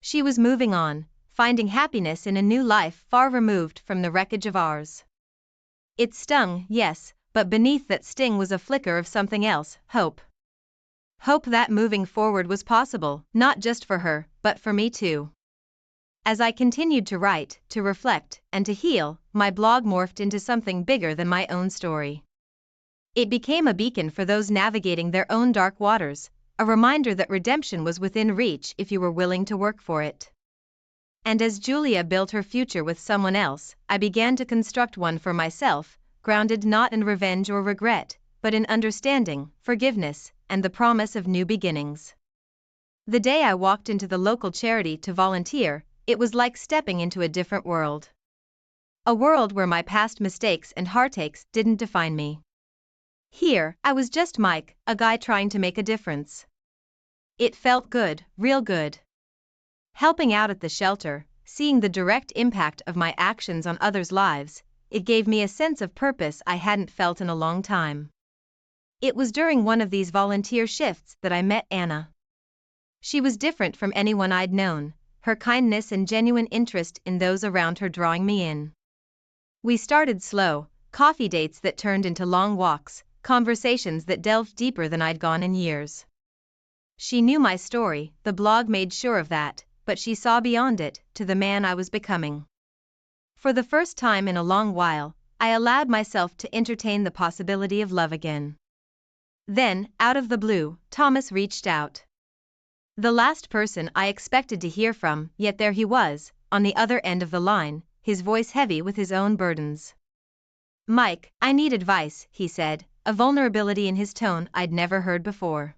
She was moving on, finding happiness in a new life far removed from the wreckage of ours. It stung, yes, but beneath that sting was a flicker of something else, hope. Hope that moving forward was possible, not just for her, but for me too. As I continued to write, to reflect, and to heal, my blog morphed into something bigger than my own story. It became a beacon for those navigating their own dark waters, a reminder that redemption was within reach if you were willing to work for it. And as Julia built her future with someone else, I began to construct one for myself, grounded not in revenge or regret, but in understanding, forgiveness, and the promise of new beginnings. The day I walked into the local charity to volunteer, it was like stepping into a different world. A world where my past mistakes and heartaches didn't define me. Here, I was just Mike, a guy trying to make a difference. It felt good, real good. Helping out at the shelter, seeing the direct impact of my actions on others' lives, it gave me a sense of purpose I hadn't felt in a long time. It was during one of these volunteer shifts that I met Anna. She was different from anyone I'd known, her kindness and genuine interest in those around her drawing me in. We started slow, coffee dates that turned into long walks, conversations that delved deeper than I'd gone in years. She knew my story, the blog made sure of that, but she saw beyond it, to the man I was becoming. For the first time in a long while, I allowed myself to entertain the possibility of love again. Then, out of the blue, Thomas reached out. The last person I expected to hear from, yet there he was, on the other end of the line, his voice heavy with his own burdens. "Mike, I need advice," he said, a vulnerability in his tone I'd never heard before.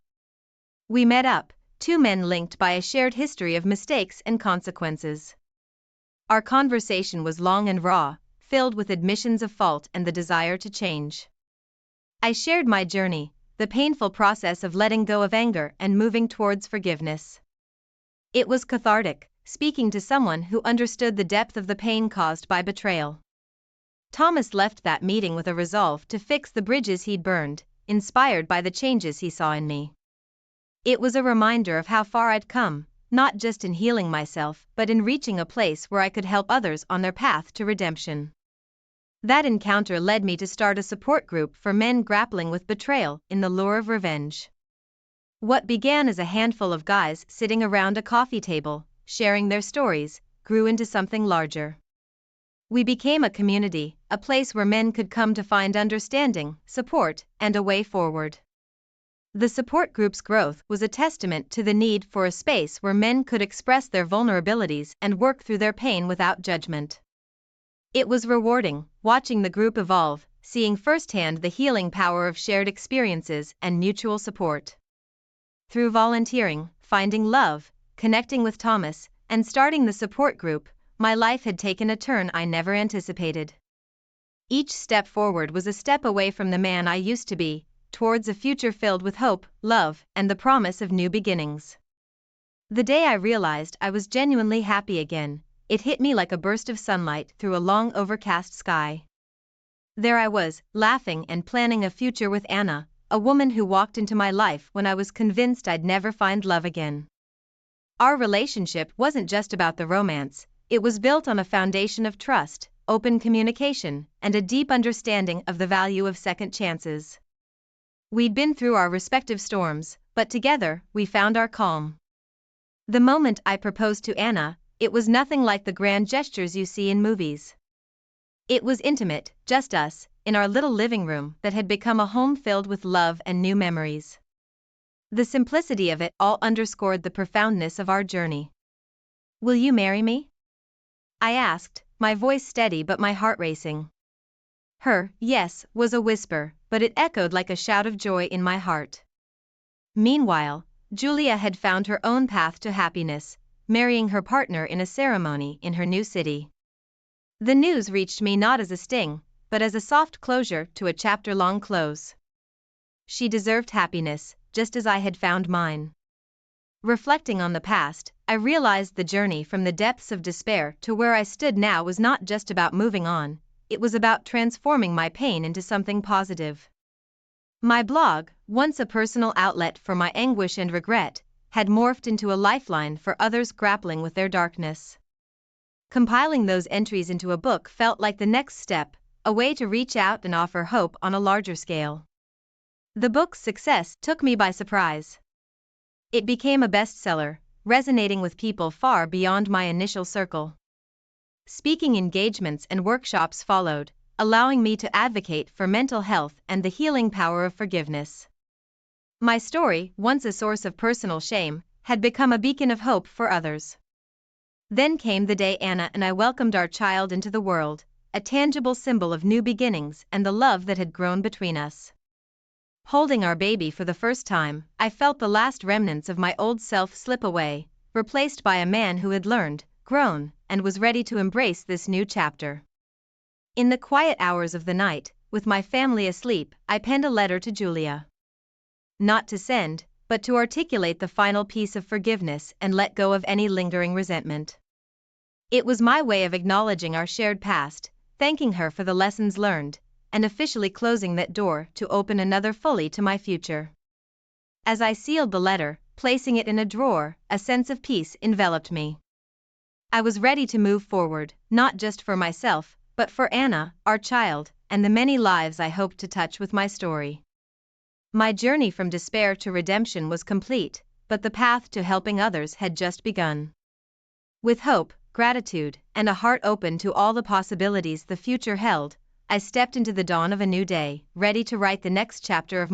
We met up, two men linked by a shared history of mistakes and consequences. Our conversation was long and raw, filled with admissions of fault and the desire to change. I shared my journey, the painful process of letting go of anger and moving towards forgiveness. It was cathartic, speaking to someone who understood the depth of the pain caused by betrayal. Thomas left that meeting with a resolve to fix the bridges he'd burned, inspired by the changes he saw in me. It was a reminder of how far I'd come, not just in healing myself, but in reaching a place where I could help others on their path to redemption. That encounter led me to start a support group for men grappling with betrayal in the lure of revenge. What began as a handful of guys sitting around a coffee table, sharing their stories, grew into something larger. We became a community, a place where men could come to find understanding, support, and a way forward. The support group's growth was a testament to the need for a space where men could express their vulnerabilities and work through their pain without judgment. It was rewarding, watching the group evolve, seeing firsthand the healing power of shared experiences and mutual support. Through volunteering, finding love, connecting with Thomas, and starting the support group, my life had taken a turn I never anticipated. Each step forward was a step away from the man I used to be, towards a future filled with hope, love, and the promise of new beginnings. The day I realized I was genuinely happy again, it hit me like a burst of sunlight through a long overcast sky. There I was, laughing and planning a future with Anna, a woman who walked into my life when I was convinced I'd never find love again. Our relationship wasn't just about the romance, it was built on a foundation of trust, open communication, and a deep understanding of the value of second chances. We'd been through our respective storms, but together, we found our calm. The moment I proposed to Anna, it was nothing like the grand gestures you see in movies. It was intimate, just us, in our little living room that had become a home filled with love and new memories. The simplicity of it all underscored the profoundness of our journey. "Will you marry me?" I asked, my voice steady but my heart racing. Her yes was a whisper, but it echoed like a shout of joy in my heart. Meanwhile, Julia had found her own path to happiness, marrying her partner in a ceremony in her new city. The news reached me not as a sting, but as a soft closure to a chapter-long close. She deserved happiness, just as I had found mine. Reflecting on the past, I realized the journey from the depths of despair to where I stood now was not just about moving on, it was about transforming my pain into something positive. My blog, once a personal outlet for my anguish and regret, had morphed into a lifeline for others grappling with their darkness. Compiling those entries into a book felt like the next step, a way to reach out and offer hope on a larger scale. The book's success took me by surprise. It became a bestseller, resonating with people far beyond my initial circle. Speaking engagements and workshops followed, allowing me to advocate for mental health and the healing power of forgiveness. My story, once a source of personal shame, had become a beacon of hope for others. Then came the day Anna and I welcomed our child into the world, a tangible symbol of new beginnings and the love that had grown between us. Holding our baby for the first time, I felt the last remnants of my old self slip away, replaced by a man who had learned, grown, and was ready to embrace this new chapter. In the quiet hours of the night, with my family asleep, I penned a letter to Julia. Not to send, but to articulate the final piece of forgiveness and let go of any lingering resentment. It was my way of acknowledging our shared past, thanking her for the lessons learned, and officially closing that door to open another fully to my future. As I sealed the letter, placing it in a drawer, a sense of peace enveloped me. I was ready to move forward, not just for myself, but for Anna, our child, and the many lives I hoped to touch with my story. My journey from despair to redemption was complete, but the path to helping others had just begun. With hope, gratitude, and a heart open to all the possibilities the future held, I stepped into the dawn of a new day, ready to write the next chapter of